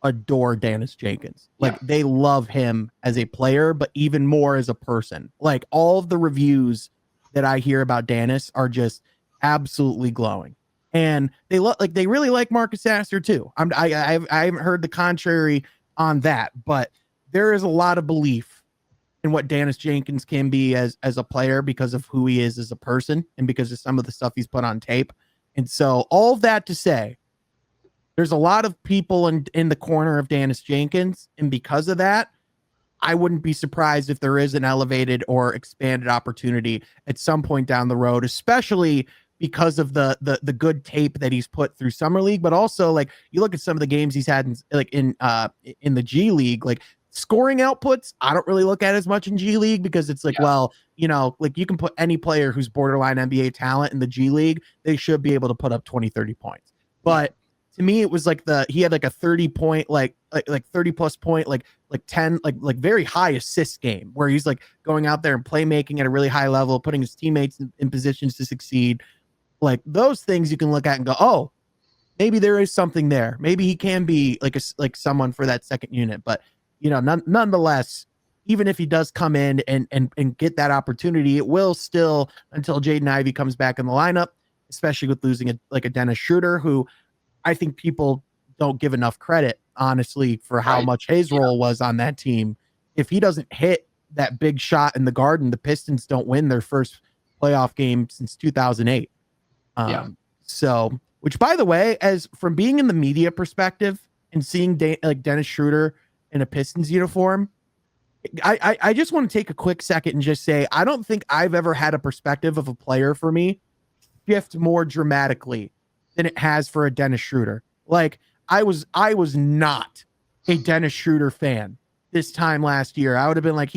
adore Dennis Jenkins. They love him as a player, but even more as a person. Like all of the reviews that I hear about Dennis are just absolutely glowing. And they really like Marcus Sasser too. I haven't heard the contrary on that, but there is a lot of belief in what Dennis Jenkins can be as a player because of who he is as a person and because of some of the stuff he's put on tape. And so all of that to say, there's a lot of people in the corner of Dennis Jenkins. And because of that, I wouldn't be surprised if there is an elevated or expanded opportunity at some point down the road, especially because of the good tape that he's put through Summer League. But also, like, you look at some of the games he's had in the G League, like scoring outputs, I don't really look at as much in G League because it's like, you can put any player who's borderline NBA talent in the G League, they should be able to put up 20, 30 points. But to me, it was like he had like a 30 point, like 30 plus point, like 10, like very high assist game where he's like going out there and playmaking at a really high level, putting his teammates in positions to succeed. Like those things you can look at and go, oh, maybe there is something there. Maybe he can be like someone for that second unit. But nonetheless, even if he does come in and get that opportunity, it will still until Jaden Ivey comes back in the lineup, especially with losing a Dennis Schroeder, who I think people don't give enough credit, honestly, for how much his role was on that team. If he doesn't hit that big shot in the Garden, the Pistons don't win their first playoff game since 2008. So, which, by the way, as from being in the media perspective and seeing Dennis Schroeder in a Pistons uniform, I just want to take a quick second and just say I don't think I've ever had a perspective of a player for me shift more dramatically than it has for a Dennis Schroeder. Like I was not a Dennis Schroeder fan this time last year. I would have been like,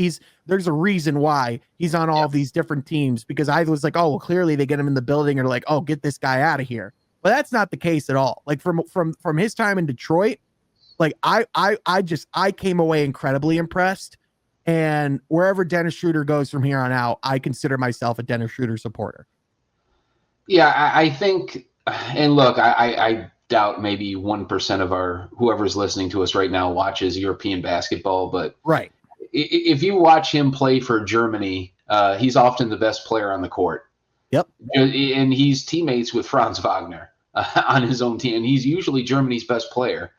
there's a reason why he's on all of these different teams, because I was like, oh, well, clearly they get him in the building or like, oh, get this guy out of here. But that's not the case at all. Like from his time in Detroit, like I came away incredibly impressed. And wherever Dennis Schroeder goes from here on out, I consider myself a Dennis Schroeder supporter.
Yeah, I think, and look, I doubt maybe 1% of our whoever's listening to us right now watches European basketball, but
right.
If you watch him play for Germany, he's often the best player on the court.
Yep.
And he's teammates with Franz Wagner on his own team, and he's usually Germany's best player.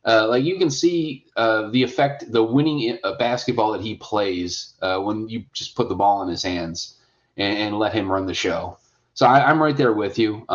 Like you can see the effect, the winning basketball that he plays when you just put the ball in his hands and let him run the show. So I'm right there with you.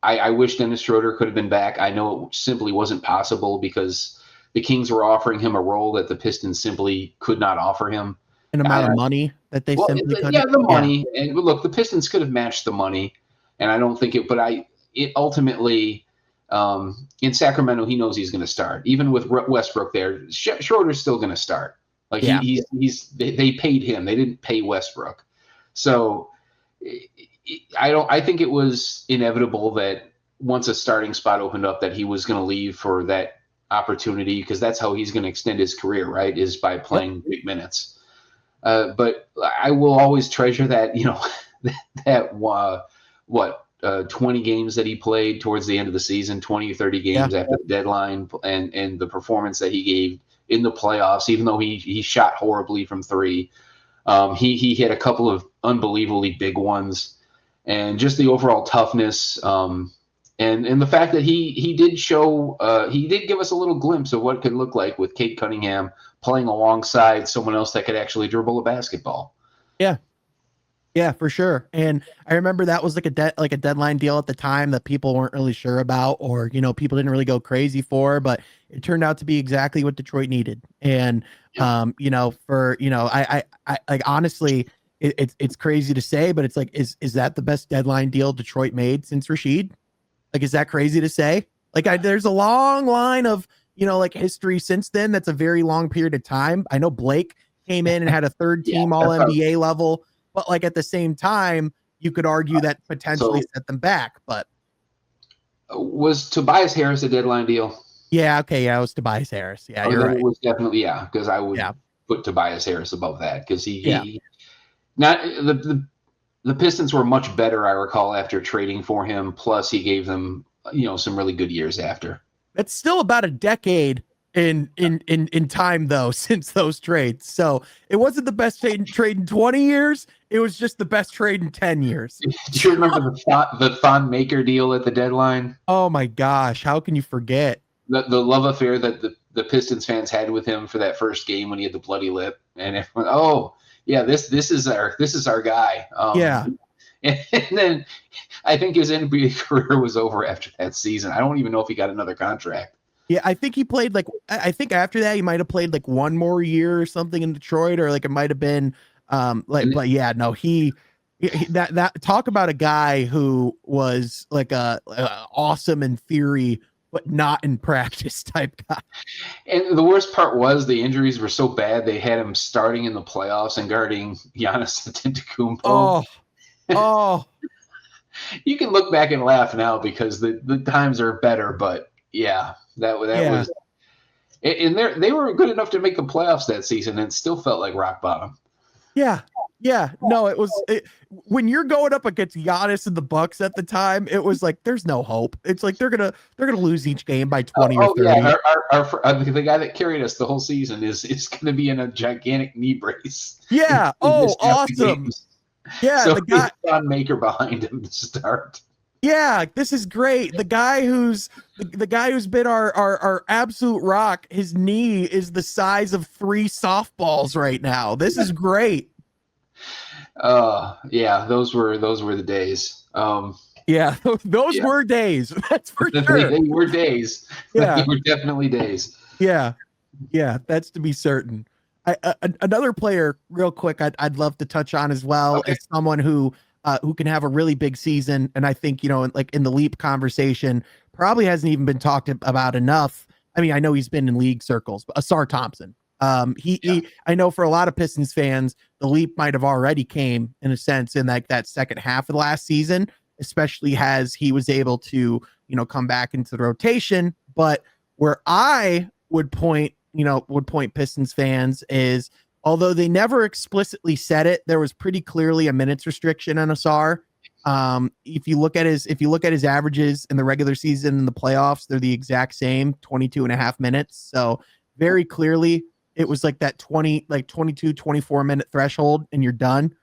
I wish Dennis Schroeder could have been back. I know it simply wasn't possible because the Kings were offering him a role that the Pistons simply could not offer him.
An amount of money that they simply couldn't. Yeah,
the money. Yeah. And look, the Pistons could have matched the money, and I don't think it. But it ultimately in Sacramento, he knows he's going to start. Even with Westbrook there, Schroeder's still going to start. Like they paid him. They didn't pay Westbrook. So I think it was inevitable that once a starting spot opened up that he was going to leave for that opportunity, because that's how he's going to extend his career, right? Is by playing big minutes. But I will always treasure that, that 20 games that he played towards the end of the season, 20 or 30 games after the deadline, and the performance that he gave in the playoffs, even though he shot horribly from three. He hit a couple of unbelievably big ones, and just the overall toughness, and the fact that he did show, he did give us a little glimpse of what it could look like with Cade Cunningham playing alongside someone else that could actually dribble a basketball.
Yeah, for sure. And I remember that was like a deadline deal at the time that people weren't really sure about, or people didn't really go crazy for, but it turned out to be exactly what Detroit needed. And I like, honestly, it's crazy to say, but it's like, is that the best deadline deal Detroit made since Rasheed? Like, is that crazy to say? Like, there's a long line of like history since then. That's a very long period of time. I know Blake came in and had a third team All NBA level. But like at the same time, you could argue that potentially set them back. But
was Tobias Harris a deadline deal?
Yeah. Okay. Yeah, it was Tobias Harris. Yeah, you're right.
It was definitely because I would put Tobias Harris above that because he not the Pistons were much better, I recall, after trading for him. Plus, he gave them some really good years after.
It's still about a decade in time though since those trades. So it wasn't the best trade in 20 years. It was just the best trade in 10 years.
Do you remember the Thon Maker deal at the deadline?
Oh my gosh, how can you forget?
The love affair that the Pistons fans had with him for that first game when he had the bloody lip, and everyone, this is our guy. And then I think his NBA career was over after that season. I don't even know if he got another contract.
Yeah, I think he played I think after that he might have played like one more year or something in Detroit, or like it might have been but yeah, no, he that talk about a guy who was like a awesome in theory but not in practice type guy.
And the worst part was the injuries were so bad they had him starting in the playoffs and guarding Giannis Antetokounmpo.
Oh.
You can look back and laugh now because the times are better, but yeah. That was, and they were good enough to make the playoffs that season, and it still felt like rock bottom.
Yeah. No, it was when you're going up against Giannis and the Bucks at the time. It was like there's no hope. It's like they're gonna lose each game by 20 or 30.
Yeah, the guy that carried us the whole season is gonna be in a gigantic knee brace.
Yeah. Awesome. Yeah,
so
the guy
Thon Maker behind him to start.
Yeah, this is great. The guy who's been our absolute rock, his knee is the size of 3 softballs right now. This is great.
Those were the days.
Those were days. That's for sure.
They were days.
Yeah.
They were definitely days.
Yeah, that's to be certain. Another player, real quick, I'd love to touch on as well
Okay.
as someone who can have a really big season, and I think like in the leap conversation, probably hasn't even been talked about enough. I mean, I know he's been in league circles, but Asar Thompson.
Yeah.
I know for a lot of Pistons fans, the leap might have already came in a sense in like that second half of the last season, especially as he was able to come back into the rotation. But where I would point Pistons fans is, although they never explicitly said it, there was pretty clearly a minutes restriction on Asar. If you look at his averages in the regular season and the playoffs, they're the exact same, 22 and a half minutes. So very clearly it was like that 22, 24-minute threshold and you're done.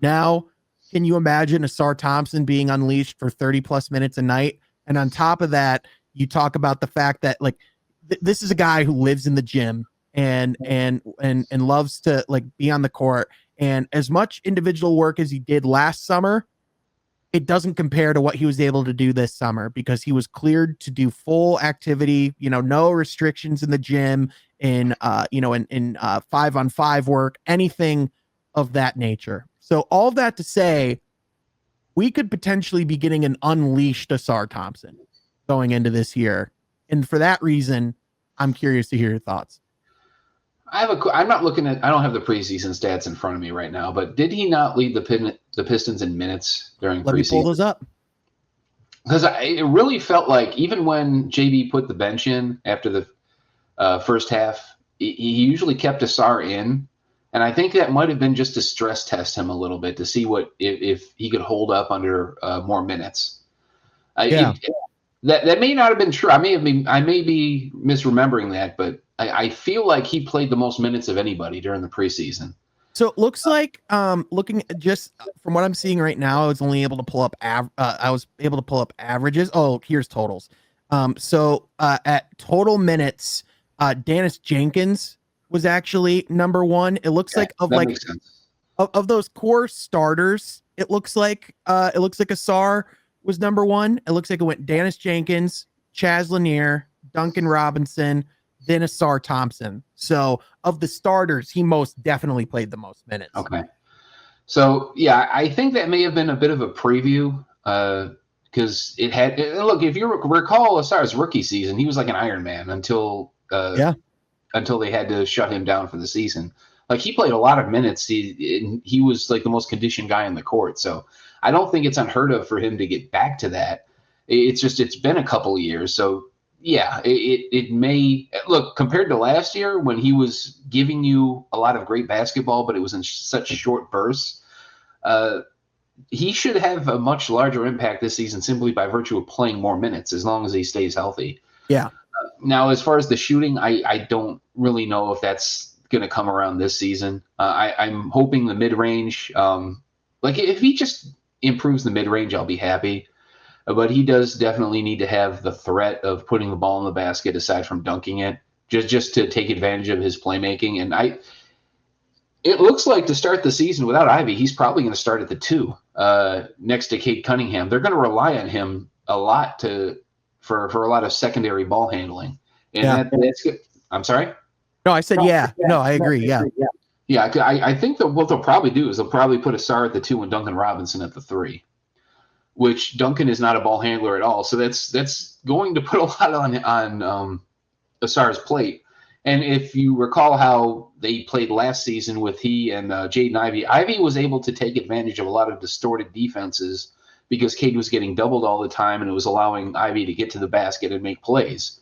Now, can you imagine Asar Thompson being unleashed for 30 plus minutes a night? And on top of that, you talk about the fact that like this is a guy who lives in the gym and loves to like be on the court. And as much individual work as he did last summer, it doesn't compare to what he was able to do this summer because he was cleared to do full activity, no restrictions in the gym, in 5-on-5 work, anything of that nature. So all that to say, we could potentially be getting an unleashed Asar Thompson going into this year. And for that reason, I'm curious to hear your thoughts.
I'm not looking at. I don't have the preseason stats in front of me right now, but did he not lead the Pistons in minutes during
Let me pull
preseason?
those up.
Because it really felt like even when JB put the bench in after the first half, he usually kept Asar in, and I think that might have been just to stress test him a little bit to see what if he could hold up under more minutes.
Yeah.
That may not have been true. I may be misremembering that, but I feel like he played the most minutes of anybody during the preseason.
So it looks like looking at just from what I'm seeing right now, I was only able to pull up averages. Oh, here's totals. So at total minutes, Dennis Jenkins was actually number one. It looks like
makes sense.
Of those core starters, it looks like Asar was number one. It looks like it went Dennis Jenkins, Chaz Lanier, Duncan Robinson, then Asar Thompson. So of the starters, he most definitely played the most minutes.
Okay. So yeah, I think that may have been a bit of a preview because it had. Look, if you recall Asar's rookie season, he was like an Iron Man until they had to shut him down for the season. Like he played a lot of minutes. He was like the most conditioned guy on the court. So I don't think it's unheard of for him to get back to that. It's been a couple of years. So yeah, it may look compared to last year when he was giving you a lot of great basketball, but it was in such short bursts. He should have a much larger impact this season simply by virtue of playing more minutes as long as he stays healthy.
Yeah.
Now, as far as the shooting, I don't really know if that's going to come around this season. I'm hoping the mid range, like if he just improves the mid range, I'll be happy. But he does definitely need to have the threat of putting the ball in the basket aside from dunking it, just to take advantage of his playmaking. And it looks like to start the season without Ivy, he's probably going to start at the 2 next to Cade Cunningham. They're going to rely on him a lot for a lot of secondary ball handling. And that's good. I'm sorry?
No, I said yeah. No, I agree. Yeah.
Yeah, I think that what they'll probably do is they'll probably put Asar at the 2 and Duncan Robinson at the 3. Which Duncan is not a ball handler at all. So that's going to put a lot on Asar's plate. And if you recall how they played last season with he and Jaden Ivey was able to take advantage of a lot of distorted defenses because Cade was getting doubled all the time and it was allowing Ivy to get to the basket and make plays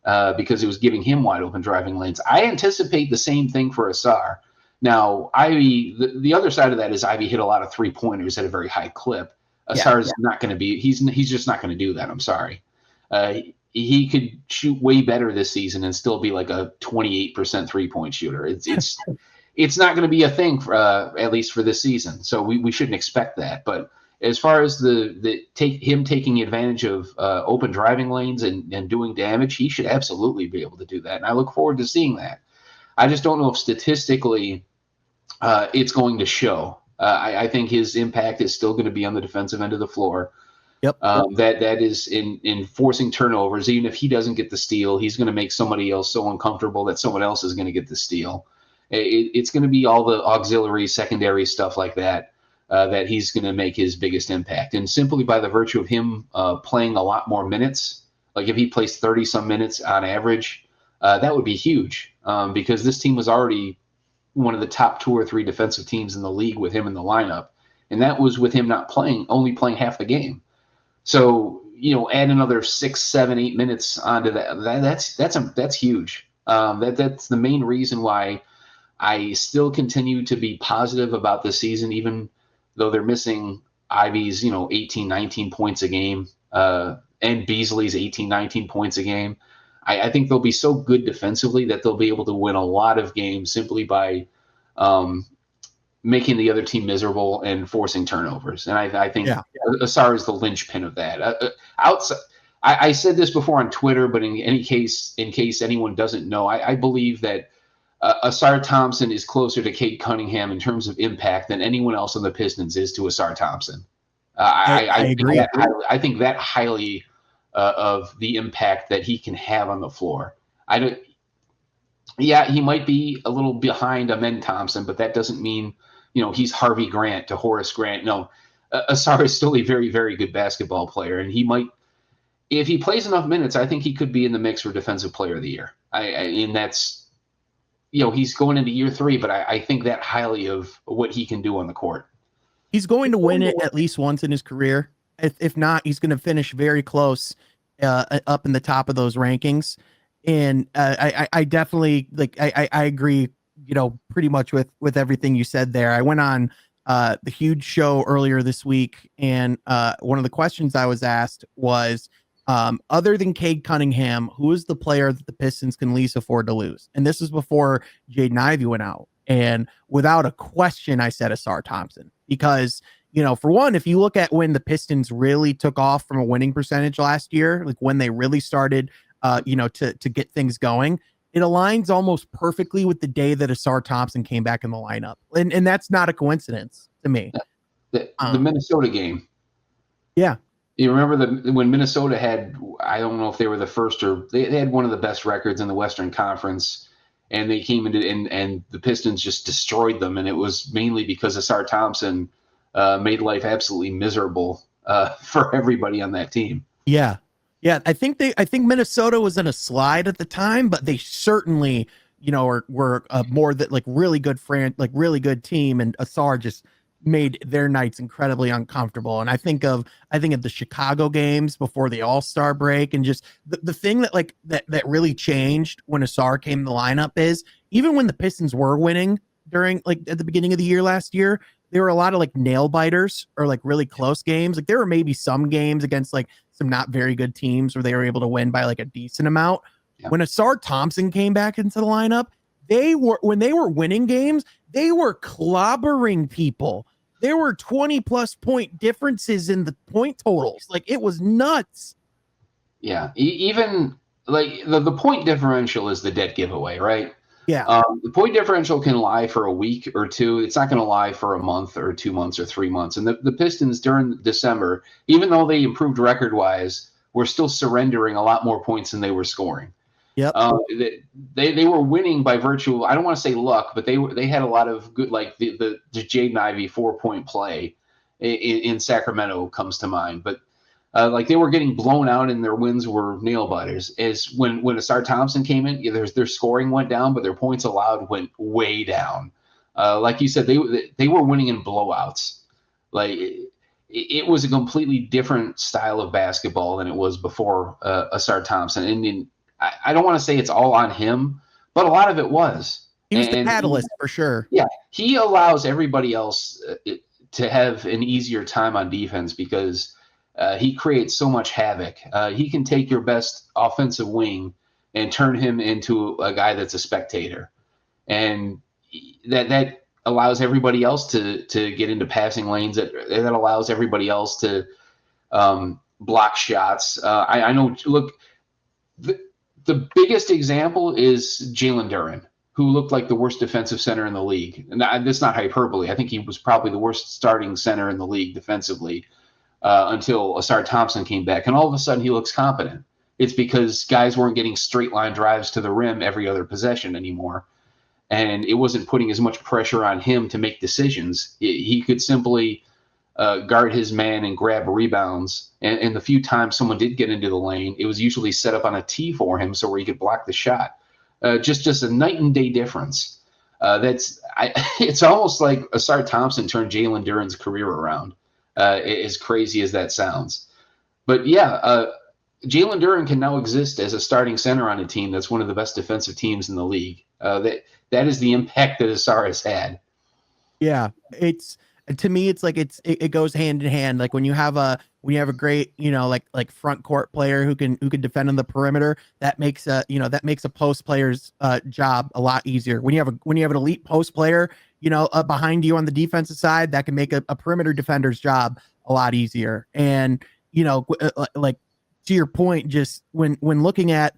because it was giving him wide open driving lanes. I anticipate the same thing for Asar. Now, Ivy, the other side of that is Ivy hit a lot of 3-pointers at a very high clip. Asar's not going to be. He's just not going to do that. I'm sorry. He could shoot way better this season and still be like a 28% 3-point shooter. It's not going to be a thing for, at least for this season. So we shouldn't expect that. But as far as him taking advantage of open driving lanes and doing damage, he should absolutely be able to do that. And I look forward to seeing that. I just don't know if statistically it's going to show. I think his impact is still going to be on the defensive end of the floor.
Yep.
That is in forcing turnovers. Even if he doesn't get the steal, he's going to make somebody else so uncomfortable that someone else is going to get the steal. It's going to be all the auxiliary, secondary stuff like that that he's going to make his biggest impact. And simply by the virtue of him playing a lot more minutes, like if he plays 30-some minutes on average, that would be huge because this team was already one of the top 2 or 3 defensive teams in the league with him in the lineup. And that was with him not playing, only playing half the game. So, add another 6, 7, 8 minutes onto that. That's huge. That's the main reason why I still continue to be positive about the season, even though they're missing Ivy's, 18, 19 points a game, and Beasley's 18, 19 points a game. I think they'll be so good defensively that they'll be able to win a lot of games simply by making the other team miserable and forcing turnovers. And I think Ausar is the linchpin of that. I said this before on Twitter, but in case anyone doesn't know, I believe that Ausar Thompson is closer to Cade Cunningham in terms of impact than anyone else on the Pistons is to Ausar Thompson.
I agree.
I think that highly of the impact that he can have on the floor. He might be a little behind Amen Thompson, but that doesn't mean he's Harvey Grant to Horace Grant. No, Ausar is still a very, very good basketball player, and he might, if he plays enough minutes, I think he could be in the mix for Defensive Player of the Year. And that's, he's going into year 3, but I think that highly of what he can do on the court.
He's going to win it at least once in his career. If not, he's going to finish very close up in the top of those rankings. And I definitely I agree, pretty much with everything you said there. I went on the Huge Show earlier this week, and one of the questions I was asked was, other than Cade Cunningham, who is the player that the Pistons can least afford to lose? And this is before Jaden Ivey went out. And without a question, I said Ausar Thompson, because, for one, if you look at when the Pistons really took off from a winning percentage last year, like when they really started, to get things going, it aligns almost perfectly with the day that Ausar Thompson came back in the lineup. And that's not a coincidence to me.
The Minnesota game.
Yeah.
You remember when Minnesota had, I don't know if they were the first or they had one of the best records in the Western Conference, and they came into and the Pistons just destroyed them, and it was mainly because Ausar Thompson made life absolutely miserable for everybody on that team.
Yeah. Yeah, I think Minnesota was in a slide at the time, but they certainly, were more that really good really good team, and Ausar just made their nights incredibly uncomfortable. And I think of the Chicago games before the All-Star break, and just the thing that really changed when Ausar came in the lineup is, even when the Pistons were winning during at the beginning of the year last year, there were a lot of nail biters or really close games. There were maybe some games against some not very good teams where they were able to win by a decent amount. Yeah. When Ausar Thompson came back into the lineup, when they were winning games, they were clobbering people. There were 20+ point differences in the point totals. It was nuts.
Yeah. Even the point differential is the dead giveaway, right?
Yeah.
The point differential can lie for a week or two. It's not going to lie for a month or 2 months or 3 months. And the Pistons during December, even though they improved record-wise, were still surrendering a lot more points than they were scoring.
Yep.
They were winning by virtue of, I don't want to say luck, but they had a lot of good, the Jaden Ivey 4-point play in Sacramento comes to mind. But they were getting blown out and their wins were nail biters. As when Ausar Thompson came in, their scoring went down, but their points allowed went way down. Like you said, they were winning in blowouts. It was a completely different style of basketball than it was before Ausar Thompson. And I don't want to say it's all on him, but a lot of it was.
He was the catalyst for sure.
Yeah, he allows everybody else to have an easier time on defense because he creates so much havoc. He can take your best offensive wing and turn him into a guy that's a spectator. And that allows everybody else to get into passing lanes. That allows everybody else to block shots. I know, look, the biggest example is Jalen Duren, who looked like the worst defensive center in the league. And that's not hyperbole. I think he was probably the worst starting center in the league defensively until Ausar Thompson came back. And all of a sudden he looks competent. It's because guys weren't getting straight line drives to the rim every other possession anymore. and it wasn't putting as much pressure on him to make decisions. He could simply guard his man and grab rebounds. And the few times someone did get into the lane, it was usually set up on a tee for him so where he could block the shot. Just a night and day difference. It's almost like Asar Thompson turned Jalen Duren's career around, as crazy as that sounds. But yeah, Jalen Duren can now exist as a starting center on a team that's one of the best defensive teams in the league. That is the impact that Asar has had.
Yeah, it's to me, it's like it goes hand in hand. Like when you have a great, like front court player who can defend on the perimeter, that makes a post player's job a lot easier. When you have an elite post player, behind you on the defensive side, that can make a perimeter defender's job a lot easier. And like to your point, just when looking at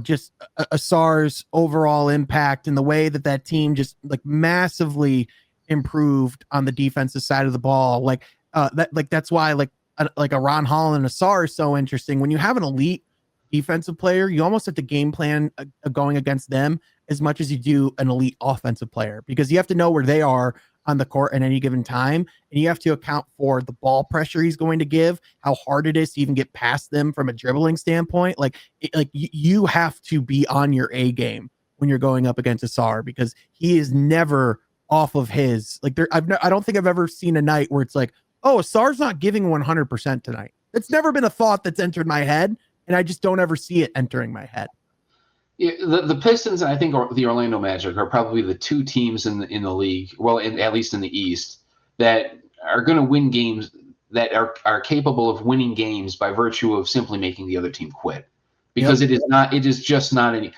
just Asar's overall impact and the way that team just like massively improved on the defensive side of the ball, that's why like a Ron Holland and Asar is so interesting. When you have an elite defensive player, you almost have to game plan going against them as much as you do an elite offensive player, because you have to know where they are on the court at any given time, and you have to account for the ball pressure he's going to give, how hard it is to even get past them from a dribbling standpoint. You have to be on your A game when you're going up against Asar, because he is never off of his, I don't think I've ever seen a night where it's like, oh, Asar's not giving 100% tonight. It's never been a thought that's entered my head, and I just don't ever see it entering my head.
Yeah, the Pistons and I think the Orlando Magic are probably the two teams in the league, well, at least in the East, that are going to win games, that are capable of winning games by virtue of simply making the other team quit, because it is just not any.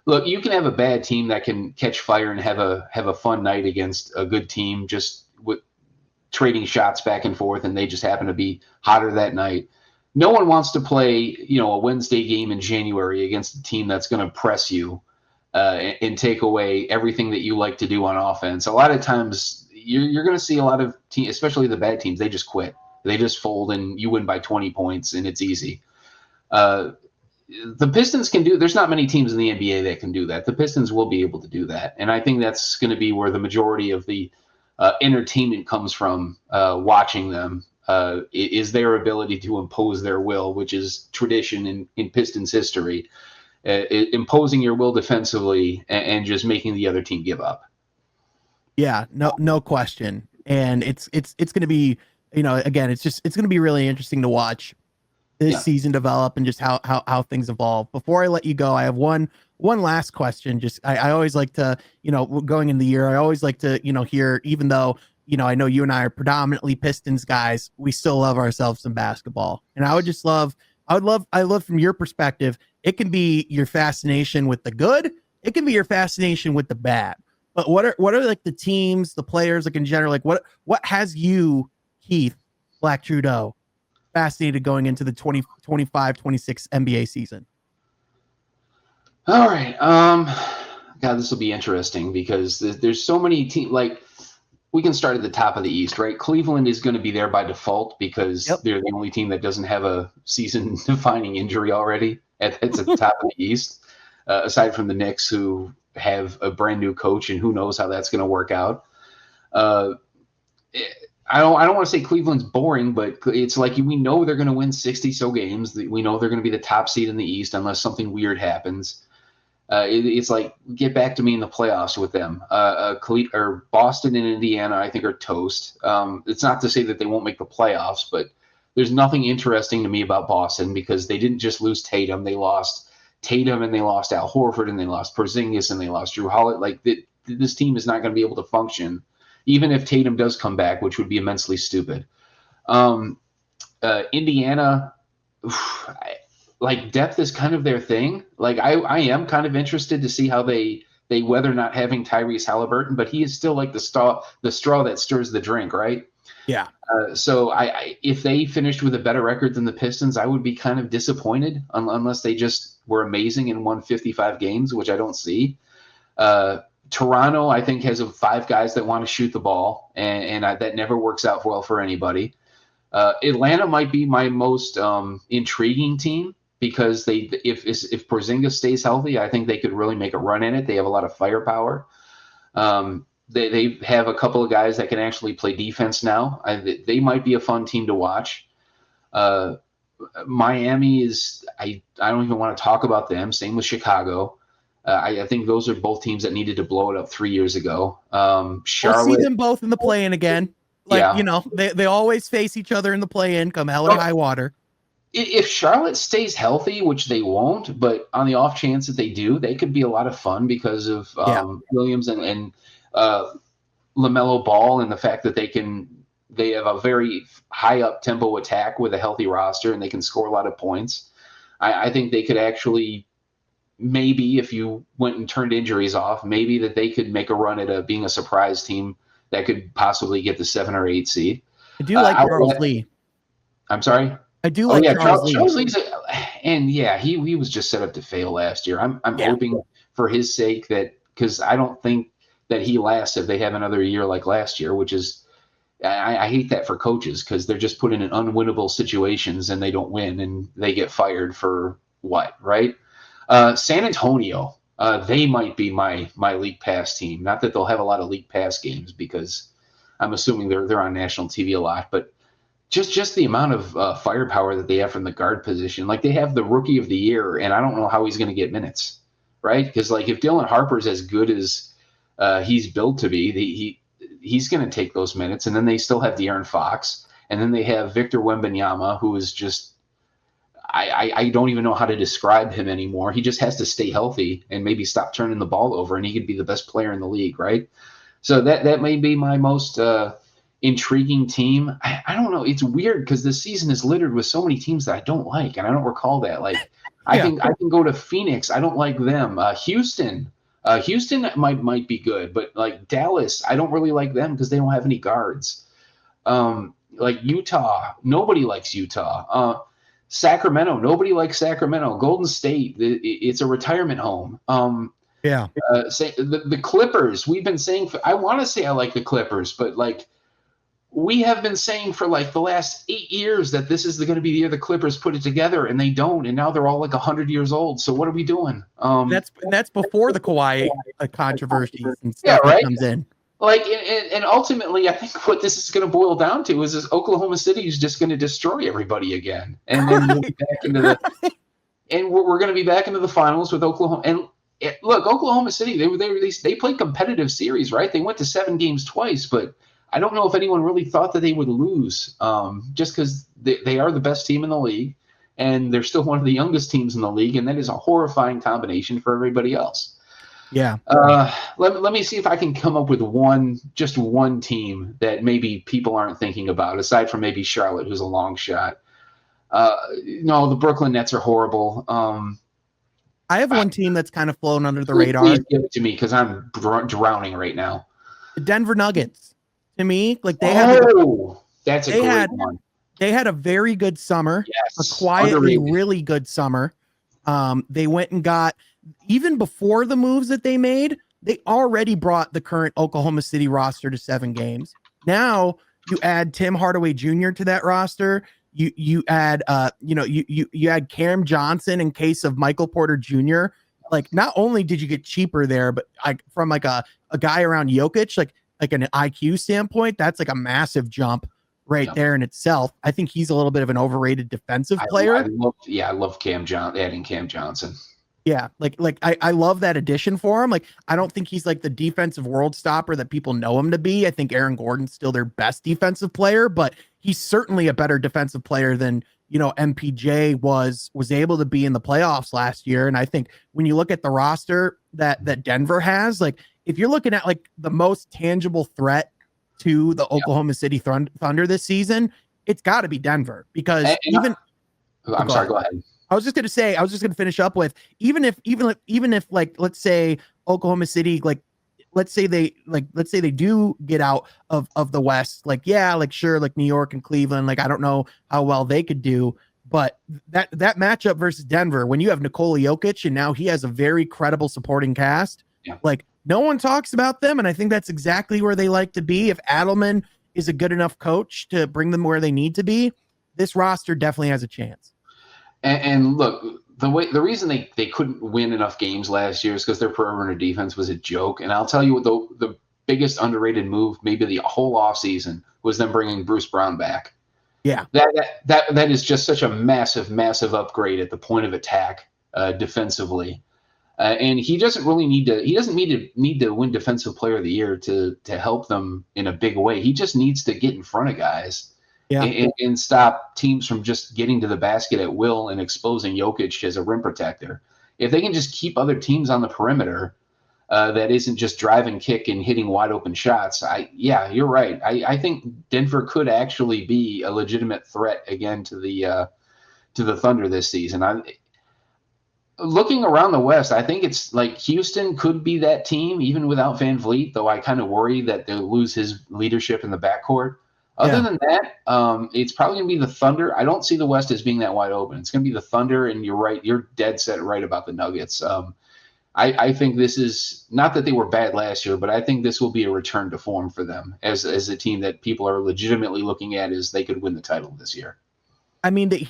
Look, you can have a bad team that can catch fire and have a fun night against a good team, just with trading shots back and forth, and they just happen to be hotter that night. No one wants to play, a Wednesday game in January against a team that's going to press you and take away everything that you like to do on offense. A lot of times, you're going to see a lot of teams, especially the bad teams, they just quit. They just fold, and you win by 20 points, and it's easy. The Pistons can do. There's not many teams in the NBA that can do that. The Pistons will be able to do that, and I think that's going to be where the majority of the entertainment comes from. Watching them is their ability to impose their will, which is tradition in Pistons history. Imposing your will defensively and just making the other team give up.
Yeah, no question, and it's going to be, again, it's going to be really interesting to watch this season develop and just how things evolve. Before I let you go, I have one last question. Just I always like to, going in the year, I always like to, hear, even though, I know you and I are predominantly Pistons guys, we still love ourselves some basketball. And I would love from your perspective, it can be your fascination with the good, it can be your fascination with the bad. But what are like the teams, the players, like in general, like what has you, Keith Black Trudeau, fascinated going into the 2025-26 NBA season?
All right. God, this will be interesting because there's so many teams. Like, we can start at the top of the East, right? Cleveland is going to be there by default because they're the only team that doesn't have a season-defining injury already. It's at the top of the East, aside from the Knicks, who have a brand new coach, and who knows how that's going to work out. I don't want to say Cleveland's boring, but it's like we know they're going to win 60 so games. We know they're going to be the top seed in the East unless something weird happens. It's like, get back to me in the playoffs with them. Or Boston and Indiana, I think, are toast. It's not to say that they won't make the playoffs, but there's nothing interesting to me about Boston because they didn't just lose Tatum. They lost Tatum, and they lost Al Horford, and they lost Porzingis, and they lost Drew Holiday. Like, this team is not going to be able to function, even if Tatum does come back, which would be immensely stupid. Indiana, like, depth is kind of their thing. Like, I am kind of interested to see how they weather not having Tyrese Halliburton, but he is still like the straw that stirs the drink, right?
Yeah.
So if they finished with a better record than the Pistons, I would be kind of disappointed unless they just were amazing and won 55 games, which I don't see. Toronto, I think, has 5 guys that want to shoot the ball, and that never works out well for anybody. Atlanta might be my most intriguing team because if Porzingis stays healthy, I think they could really make a run in it. They have a lot of firepower. They have a couple of guys that can actually play defense now. They might be a fun team to watch. Miami is I don't even want to talk about them. Same with Chicago. I think those are both teams that needed to blow it up 3 years ago.
We'll see
Charlotte,
them both in the play-in again. Like,
yeah.
they always face each other in the play-in, come hell or high water.
If Charlotte stays healthy, which they won't, but on the off chance that they do, they could be a lot of fun because of Williams and LaMelo Ball, and the fact that they have a very high up tempo attack with a healthy roster, and they can score a lot of points. I think they could actually, maybe if you went and turned injuries off, maybe that they could make a run at being a surprise team that could possibly get the 7 or 8 seed.
I do like Charles Lee.
I'm sorry?
I do like Charles Lee.
Charles Lee's he was just set up to fail last year. I'm hoping for his sake that, because I don't think that he lasts if they have another year like last year, which is, I hate that for coaches, because they're just put in unwinnable situations and they don't win and they get fired for what, right? San Antonio, they might be my league pass team. Not that they'll have a lot of league pass games, because I'm assuming they're on national TV a lot, but just the amount of firepower that they have from the guard position. Like, they have the rookie of the year, and I don't know how he's going to get minutes, right? Because, like, if Dylan Harper's as good as he's built to be, he's going to take those minutes. And then they still have De'Aaron Fox, and then they have Victor Wembanyama, who is just, I don't even know how to describe him anymore. He just has to stay healthy and maybe stop turning the ball over, and he could be the best player in the league, right? So that may be my most intriguing team. I don't know. It's weird because this season is littered with so many teams that I don't like, and I don't recall that. Like, I can go to Phoenix. I don't like them. Houston might be good, but like Dallas, I don't really like them because they don't have any guards. Like Utah, nobody likes Utah. Sacramento, nobody likes Sacramento. Golden State, it's a retirement home. The Clippers, we've been saying I want to say I like the Clippers, but like, we have been saying for like the last 8 years that this is going to be the year the Clippers put it together, and they don't, and now they're all like 100 years old. So what are we doing?
That's before the Kawhi controversy and stuff that comes in.
Like, and ultimately, I think what this is going to boil down to is Oklahoma City is just going to destroy everybody again, and then we'll be back into we're going to be back into the finals with Oklahoma. And look, Oklahoma City, they played competitive series, right? They went to 7 games twice, but I don't know if anyone really thought that they would lose, just because they are the best team in the league, and they're still one of the youngest teams in the league, and that is a horrifying combination for everybody else.
Yeah.
Let me see if I can come up with just one team that maybe people aren't thinking about, aside from maybe Charlotte, who's a long shot. No, the Brooklyn Nets are horrible.
I have one team that's kind of flown under the radar.
Please give it to me, because I'm drowning right now.
The Denver Nuggets. To me, like
that's a great one.
They had a very good summer, a quietly really good summer. They went and got, even before the moves that they made, they already brought the current Oklahoma City roster to 7 games. Now you add Tim Hardaway Jr. to that roster. You add you add Cam Johnson in case of Michael Porter Jr. Like, not only did you get cheaper there, but from like a guy around Jokic, like an IQ standpoint, that's like a massive jump right there in itself. I think he's a little bit of an overrated defensive player.
I love adding Cam Johnson.
Yeah, I love that addition for him. Like, I don't think he's like the defensive world stopper that people know him to be. I think Aaron Gordon's still their best defensive player, but he's certainly a better defensive player than, MPJ was able to be in the playoffs last year. And I think when you look at the roster that Denver has, like, if you're looking at like the most tangible threat to the Oklahoma City Thunder this season, it's got to be Denver, because
I'm sorry, go ahead.
I was just going to finish up with, even if like, let's say Oklahoma City, like, let's say they do get out of the West, sure, like New York and Cleveland, like, I don't know how well they could do, but that matchup versus Denver, when you have Nikola Jokic and now he has a very credible supporting cast, like, no one talks about them, and I think that's exactly where they like to be. If Adelman is a good enough coach to bring them where they need to be, this roster definitely has a chance.
And look, the reason they couldn't win enough games last year is because their perimeter defense was a joke. And I'll tell you what the biggest underrated move, maybe the whole offseason, was them bringing Bruce Brown back.
Yeah.
That is just such a massive upgrade at the point of attack defensively. And he doesn't really need to. He doesn't need to win Defensive Player of the Year to help them in a big way. He just needs to get in front of guys and stop teams from just getting to the basket at will and exposing Jokic as a rim protector. If they can just keep other teams on the perimeter, that isn't just drive and kick and hitting wide open shots. You're right. I think Denver could actually be a legitimate threat again to the Thunder this season. Looking around the West, I think it's like Houston could be that team even without Van Vliet, though I kind of worry that they'll lose his leadership in the backcourt. Other than that, it's probably going to be the Thunder. I don't see the West as being that wide open. It's going to be the Thunder, and you're right. You're dead set right about the Nuggets. I think this is not that they were bad last year, but I think this will be a return to form for them as a team that people are legitimately looking at as they could win the title this year.
I mean that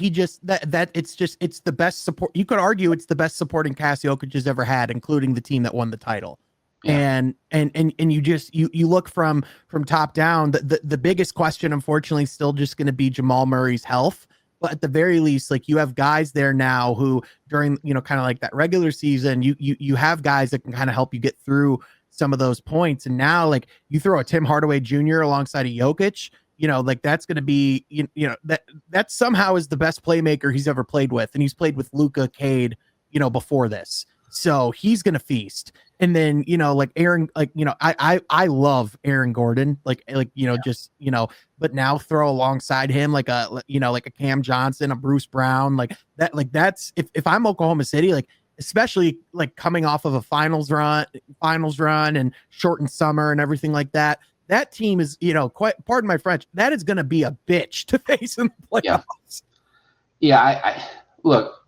it's the best support. You could argue it's the best supporting cast Jokic has ever had, including the team that won the title. Yeah. And you look from top down. The biggest question, unfortunately, is still just going to be Jamal Murray's health. But at the very least, like you have guys there now who during kind of like that regular season, you have guys that can kind of help you get through some of those points. And now like you throw a Tim Hardaway Jr. alongside a Jokic. Like that's going to be, that somehow is the best playmaker he's ever played with. And he's played with Luka, Cade, before this. So he's going to feast. And then, like Aaron, like, I love Aaron Gordon, but now throw alongside him, like a Cam Johnson, a Bruce Brown, like that's, if I'm Oklahoma City, like, especially like coming off of a finals run and shortened summer and everything like that. That team is, quite, pardon my French, that is going to be a bitch to face in the playoffs.
I look,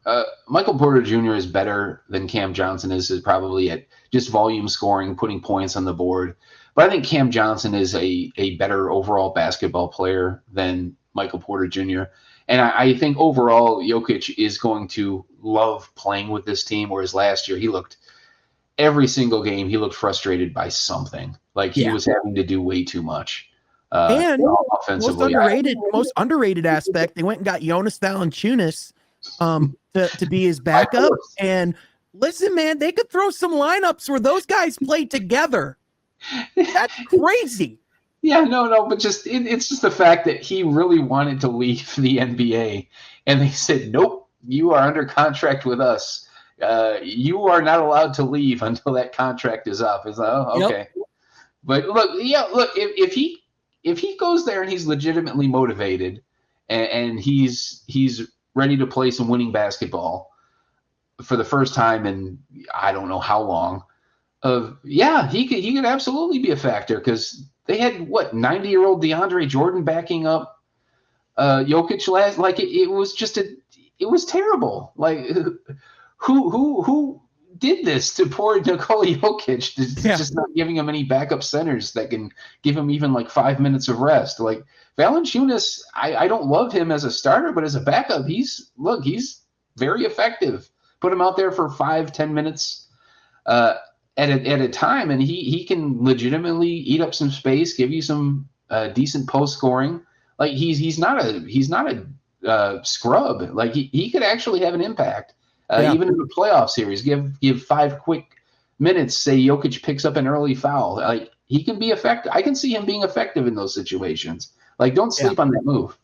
Michael Porter Jr. is better than Cam Johnson is probably at just volume scoring, putting points on the board. But I think Cam Johnson is a better overall basketball player than Michael Porter Jr. And I think overall Jokic is going to love playing with this team, whereas last year every single game he looked frustrated by something. Like he was having to do way too much.
And
offensively,
most underrated aspect, they went and got Jonas Valanciunas to be his backup. And listen, man, they could throw some lineups where those guys play together. That's crazy.
But just it's just the fact that he really wanted to leave the NBA, and they said, "Nope, you are under contract with us. You are not allowed to leave until that contract is up." It's like, oh, okay. Yep. But look, if he goes there and he's legitimately motivated and he's ready to play some winning basketball for the first time in I don't know how long, he could absolutely be a factor because they had 90-year-old DeAndre Jordan backing up Jokic last. Like it was terrible. Like who did this to poor Nikola Jokic, just not giving him any backup centers that can give him even like 5 minutes of rest. Like Valanciunas, I don't love him as a starter, but as a backup, he's very effective. Put him out there for 5-10 minutes at a time, and he can legitimately eat up some space, give you some decent post scoring. Like he's not a scrub. Like he could actually have an impact. Even in the playoff series, give 5 quick minutes. Say Jokic picks up an early foul, like he can be effective. I can see him being effective in those situations. Like don't sleep on that move.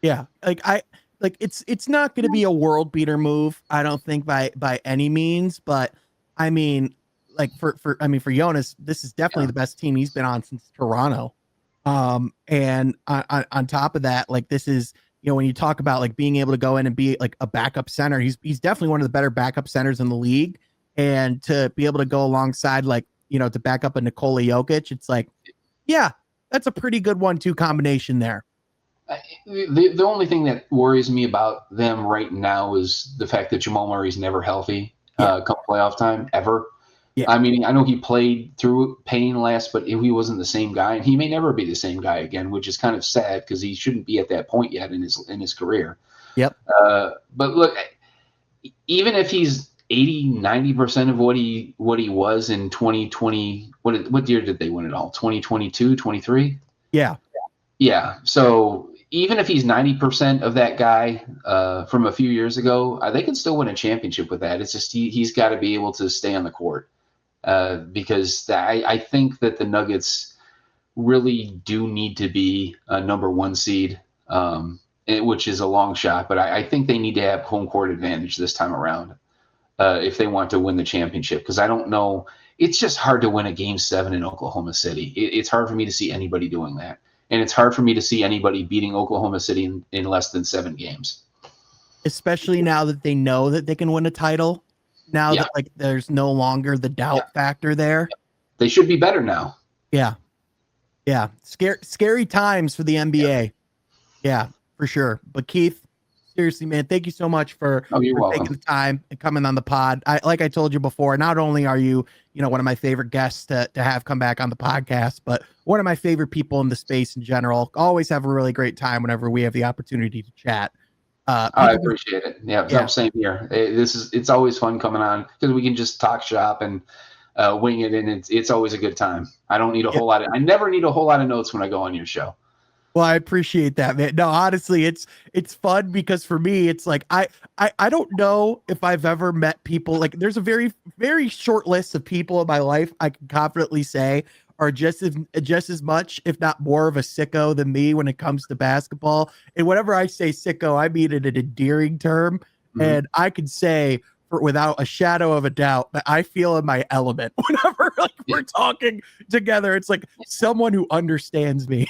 Yeah, it's not going to be a world beater move. I don't think by any means, but I mean, like for Jonas, this is definitely the best team he's been on since Toronto. And on top of that, like this is. When you talk about like being able to go in and be like a backup center, he's definitely one of the better backup centers in the league. And to be able to go alongside like, to back up a Nikola Jokic, it's like, that's a pretty good 1-2 combination there.
The only thing that worries me about them right now is the fact that Jamal Murray's never healthy come playoff time ever. Yeah. I mean, I know he played through pain last, but he wasn't the same guy, and he may never be the same guy again, which is kind of sad because he shouldn't be at that point yet in his career.
Yep.
But look, even if he's 80-90% of what he was in 2020, what year did they win it all? 2022, 23?
Yeah.
Yeah. So even if he's 90% of that guy from a few years ago, they can still win a championship with that. It's just he's got to be able to stay on the court because I think that the Nuggets really do need to be a number one seed, which is a long shot. But I think they need to have home court advantage this time around if they want to win the championship. Because I don't know, it's just hard to win a Game 7 in Oklahoma City. It's hard for me to see anybody doing that. And it's hard for me to see anybody beating Oklahoma City in less than 7 games.
Especially now that they know that they can win a title. Now that like there's no longer the doubt factor there.
They should be better now.
Yeah. Yeah. Scary times for the NBA. Yeah, for sure. But Keith, seriously, man, thank you so much for taking the time and coming on the pod. Like I told you before, not only are you, one of my favorite guests to have come back on the podcast, but one of my favorite people in the space in general. Always have a really great time whenever we have the opportunity to chat.
I appreciate it. Yeah. Same here. It's always fun coming on because we can just talk shop and wing it, and it's always a good time. I don't need I never need a whole lot of notes when I go on your show.
Well, I appreciate that, man. No, honestly, it's fun because for me, it's like I don't know if I've ever met people like there's a very, very short list of people in my life I can confidently say are just as much, if not more, of a sicko than me when it comes to basketball. And whenever I say sicko, I mean it an endearing term, and I can say without a shadow of a doubt that I feel in my element whenever we're talking together. It's like someone who understands me.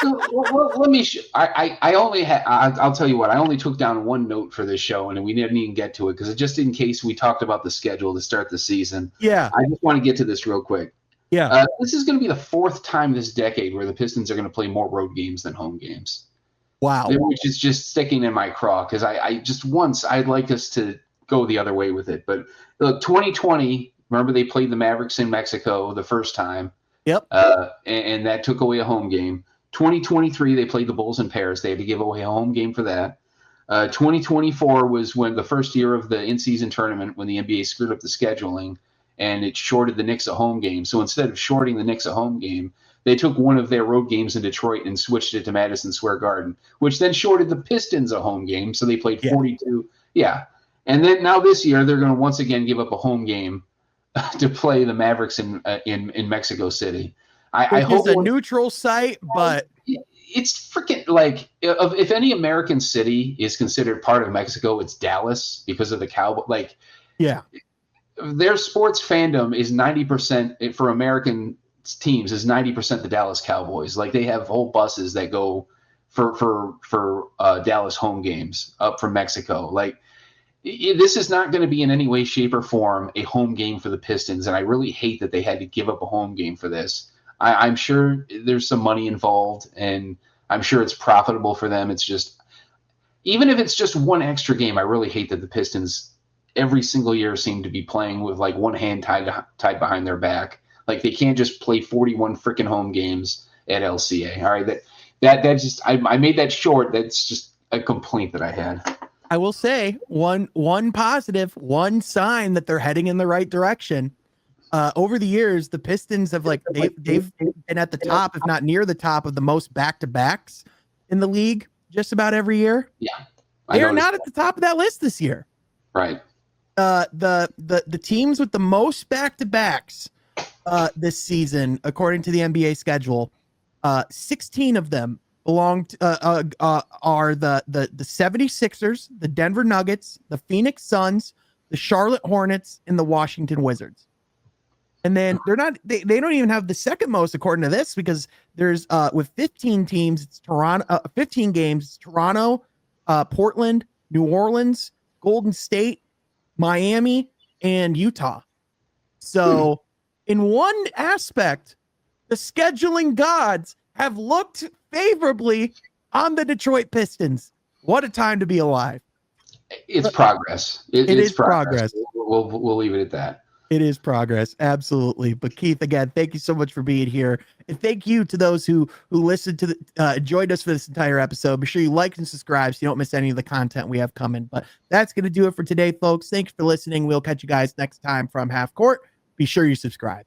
Well, let me. I only had. I'll tell you what. I only took down one note for this show, and we didn't even get to it because just in case we talked about the schedule to start the season.
Yeah.
I just want to get to this real quick.
Yeah.
This is going to be the 4th time this decade where the Pistons are going to play more road games than home games.
Wow.
Which is just sticking in my craw because I just once I'd like us to go the other way with it, but look, 2020. Remember they played the Mavericks in Mexico the first time.
Yep.
And that took away a home game. 2023, they played the Bulls in Paris. They had to give away a home game for that. 2024 was when the first year of the in-season tournament when the NBA screwed up the scheduling and it shorted the Knicks a home game. So instead of shorting the Knicks a home game, they took one of their road games in Detroit and switched it to Madison Square Garden, which then shorted the Pistons a home game. So they played 42. Yeah. And then now this year, they're going to once again give up a home game to play the Mavericks in Mexico City. I hope
it's a neutral site, but
it's freaking like if any American city is considered part of Mexico, it's Dallas because of the Cowboy. Like,
yeah,
their sports fandom is 90% for American teams is 90% the Dallas Cowboys. Like they have whole buses that go for Dallas home games up from Mexico. Like this is not going to be in any way, shape, or form a home game for the Pistons, and I really hate that they had to give up a home game for this. I'm sure there's some money involved, and I'm sure it's profitable for them. It's just, even if it's just one extra game, I really hate that the Pistons every single year seem to be playing with like one hand tied behind their back. Like they can't just play 41 freaking home games at LCA. All right, that just I made that short. That's just a complaint that I had.
I will say one positive, one sign that they're heading in the right direction. Over the years, the Pistons have they've been at the top, if not near the top, of the most back-to-backs in the league just about every year.
Yeah,
they are not at the top of that list this year.
Right.
The teams with the most back-to-backs this season, according to the NBA schedule, 16 of them belong to, are the 76ers, the Denver Nuggets, the Phoenix Suns, the Charlotte Hornets, and the Washington Wizards. And then they don't even have the second most according to this because there's with 15 teams, it's Toronto, 15 games, it's Toronto, Portland, New Orleans, Golden State, Miami, and Utah. So in one aspect, the scheduling gods have looked favorably on the Detroit Pistons. What a time to be alive.
It's progress. It's
progress.
We'll leave it at that.
It is progress, absolutely. But Keith, again, thank you so much for being here, and thank you to those who listened to joined us for this entire episode. Be sure you like and subscribe so you don't miss any of the content we have coming. But that's going to do it for today, folks. Thanks for listening. We'll catch you guys next time from Half Court. Be sure you subscribe.